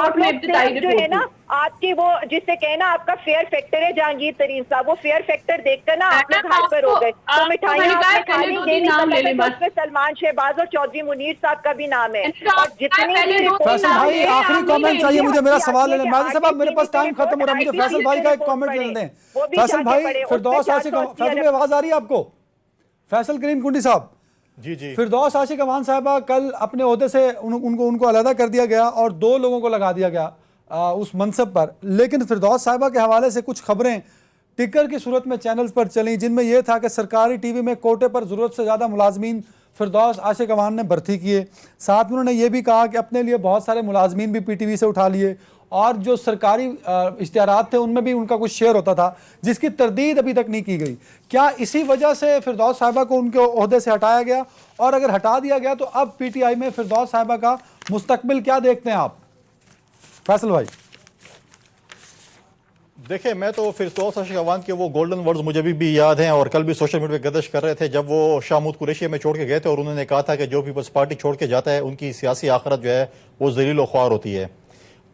S3: آپ لوگ صرف جو ہے نا آپ کی وہ جسے کہنا آپ کا فیئر فیکٹر ہے جہانگیر ترین صاحب، وہ فیئر فیکٹر دیکھ کر نا آپ لوگ ہائپر ہو گئے، تو مٹھائیاں آپ نے کھا لی، یہ نہیں پتا تھا کہ اس میں سلمان شہباز اور چودھری منیر صاحب کا بھی نام ہے، اور جتنی بھی رپورٹ
S1: فیصل بھائی آخری کامنٹ چاہیے مجھے، میرا سوال لے لیں مائدہ صاحب، میرے پاس ٹائم ختم ہو رہا ہے، مجھے فیصل بھائی کا ایک کامنٹ لے دیں۔ فیصل بھائی، فردوس عاشق، فیصل بھائی آواز آ رہی ہے آپ کو؟ فیصل کریم کنڈی صاحب،
S4: جی جی،
S1: فردوس عاشق امان صاحبہ کل اپنے عہدے سے ان کو علیحدہ کر دیا گیا اور 2 لوگوں کو لگا دیا گیا اس منصب پر، لیکن فردوس صاحبہ کے حوالے سے کچھ خبریں ٹکر کی صورت میں چینلز پر چلیں، جن میں یہ تھا کہ سرکاری ٹی وی میں کوٹے پر ضرورت سے زیادہ ملازمین فردوس عاشق امان نے بھرتی کیے، ساتھ میں انہوں نے یہ بھی کہا کہ اپنے لیے بہت سارے ملازمین بھی پی ٹی وی سے اٹھا لیے، اور جو سرکاری اشتہارات تھے ان میں بھی ان کا کچھ شیئر ہوتا تھا، جس کی تردید ابھی تک نہیں کی گئی۔ کیا اسی وجہ سے فردوس صاحبہ کو ان کے عہدے سے ہٹایا گیا؟ اور اگر ہٹا دیا گیا تو اب پی ٹی آئی میں فردوس صاحبہ کا مستقبل کیا دیکھتے ہیں آپ؟ فیصل بھائی
S4: دیکھیں، میں تو فردوس عاشق امان کے وہ گولڈن ورڈز مجھے بھی یاد ہیں، اور کل بھی سوشل میڈیا پہ گردش کر رہے تھے جب وہ شامود قریشی میں چھوڑ کے گئے تھے، اور انہوں نے کہا تھا کہ جو پیپلز پارٹی چھوڑ کے جاتا ہے ان کی سیاسی آخرت جو ہے وہ ذلیل و خوار ہوتی ہے۔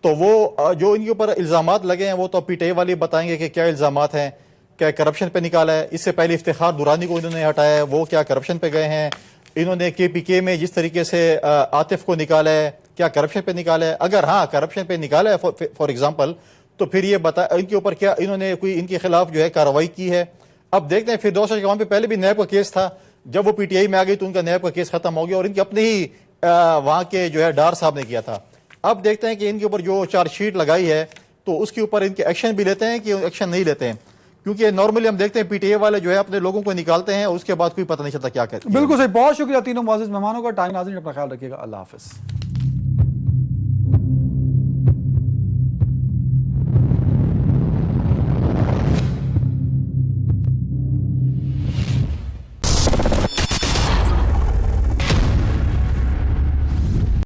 S4: تو وہ جو ان کے اوپر الزامات لگے ہیں وہ تو پی ٹی آئی والے بتائیں گے کہ کیا الزامات ہیں، کیا کرپشن پہ نکالا ہے، اس سے پہلے افتخار درانی کو انہوں نے ہٹایا ہے، وہ کیا کرپشن پہ گئے ہیں، انہوں نے کے پی کے میں جس طریقے سے عاطف کو نکالا ہے کیا کرپشن پہ نکالا ہے؟ اگر ہاں کرپشن پہ نکالا ہے فار ایگزامپل، تو پھر یہ بتا ان کے اوپر کیا انہوں نے کوئی ان کے خلاف جو ہے کارروائی کی ہے؟ اب دیکھتے ہیں، فردوس عاشق امان پہ پہلے بھی نیب کا کیس تھا، جب وہ پی ٹی آئی میں آ گئی تو ان کا نیب کا کیس ختم ہو گیا، اور ان کے اپنے ہی وہاں کے جو ہے ڈار صاحب نے کیا تھا۔ اب دیکھتے ہیں کہ ان کے اوپر جو چارج شیٹ لگائی ہے تو اس کے اوپر ان کے ایکشن بھی لیتے ہیں کہ ایکشن نہیں لیتے ہیں، کیونکہ نارملی ہم دیکھتے ہیں پی ٹی اے والے جو ہے اپنے لوگوں کو نکالتے ہیں اور اس کے بعد کوئی پتہ نہیں چلتا کیا کہتے ہیں۔
S1: بالکل صحیح، بہت شکریہ تینوں معزز مہمانوں کا، ٹائم ناظرین اپنا خیال رکھیے گا، اللہ حافظ۔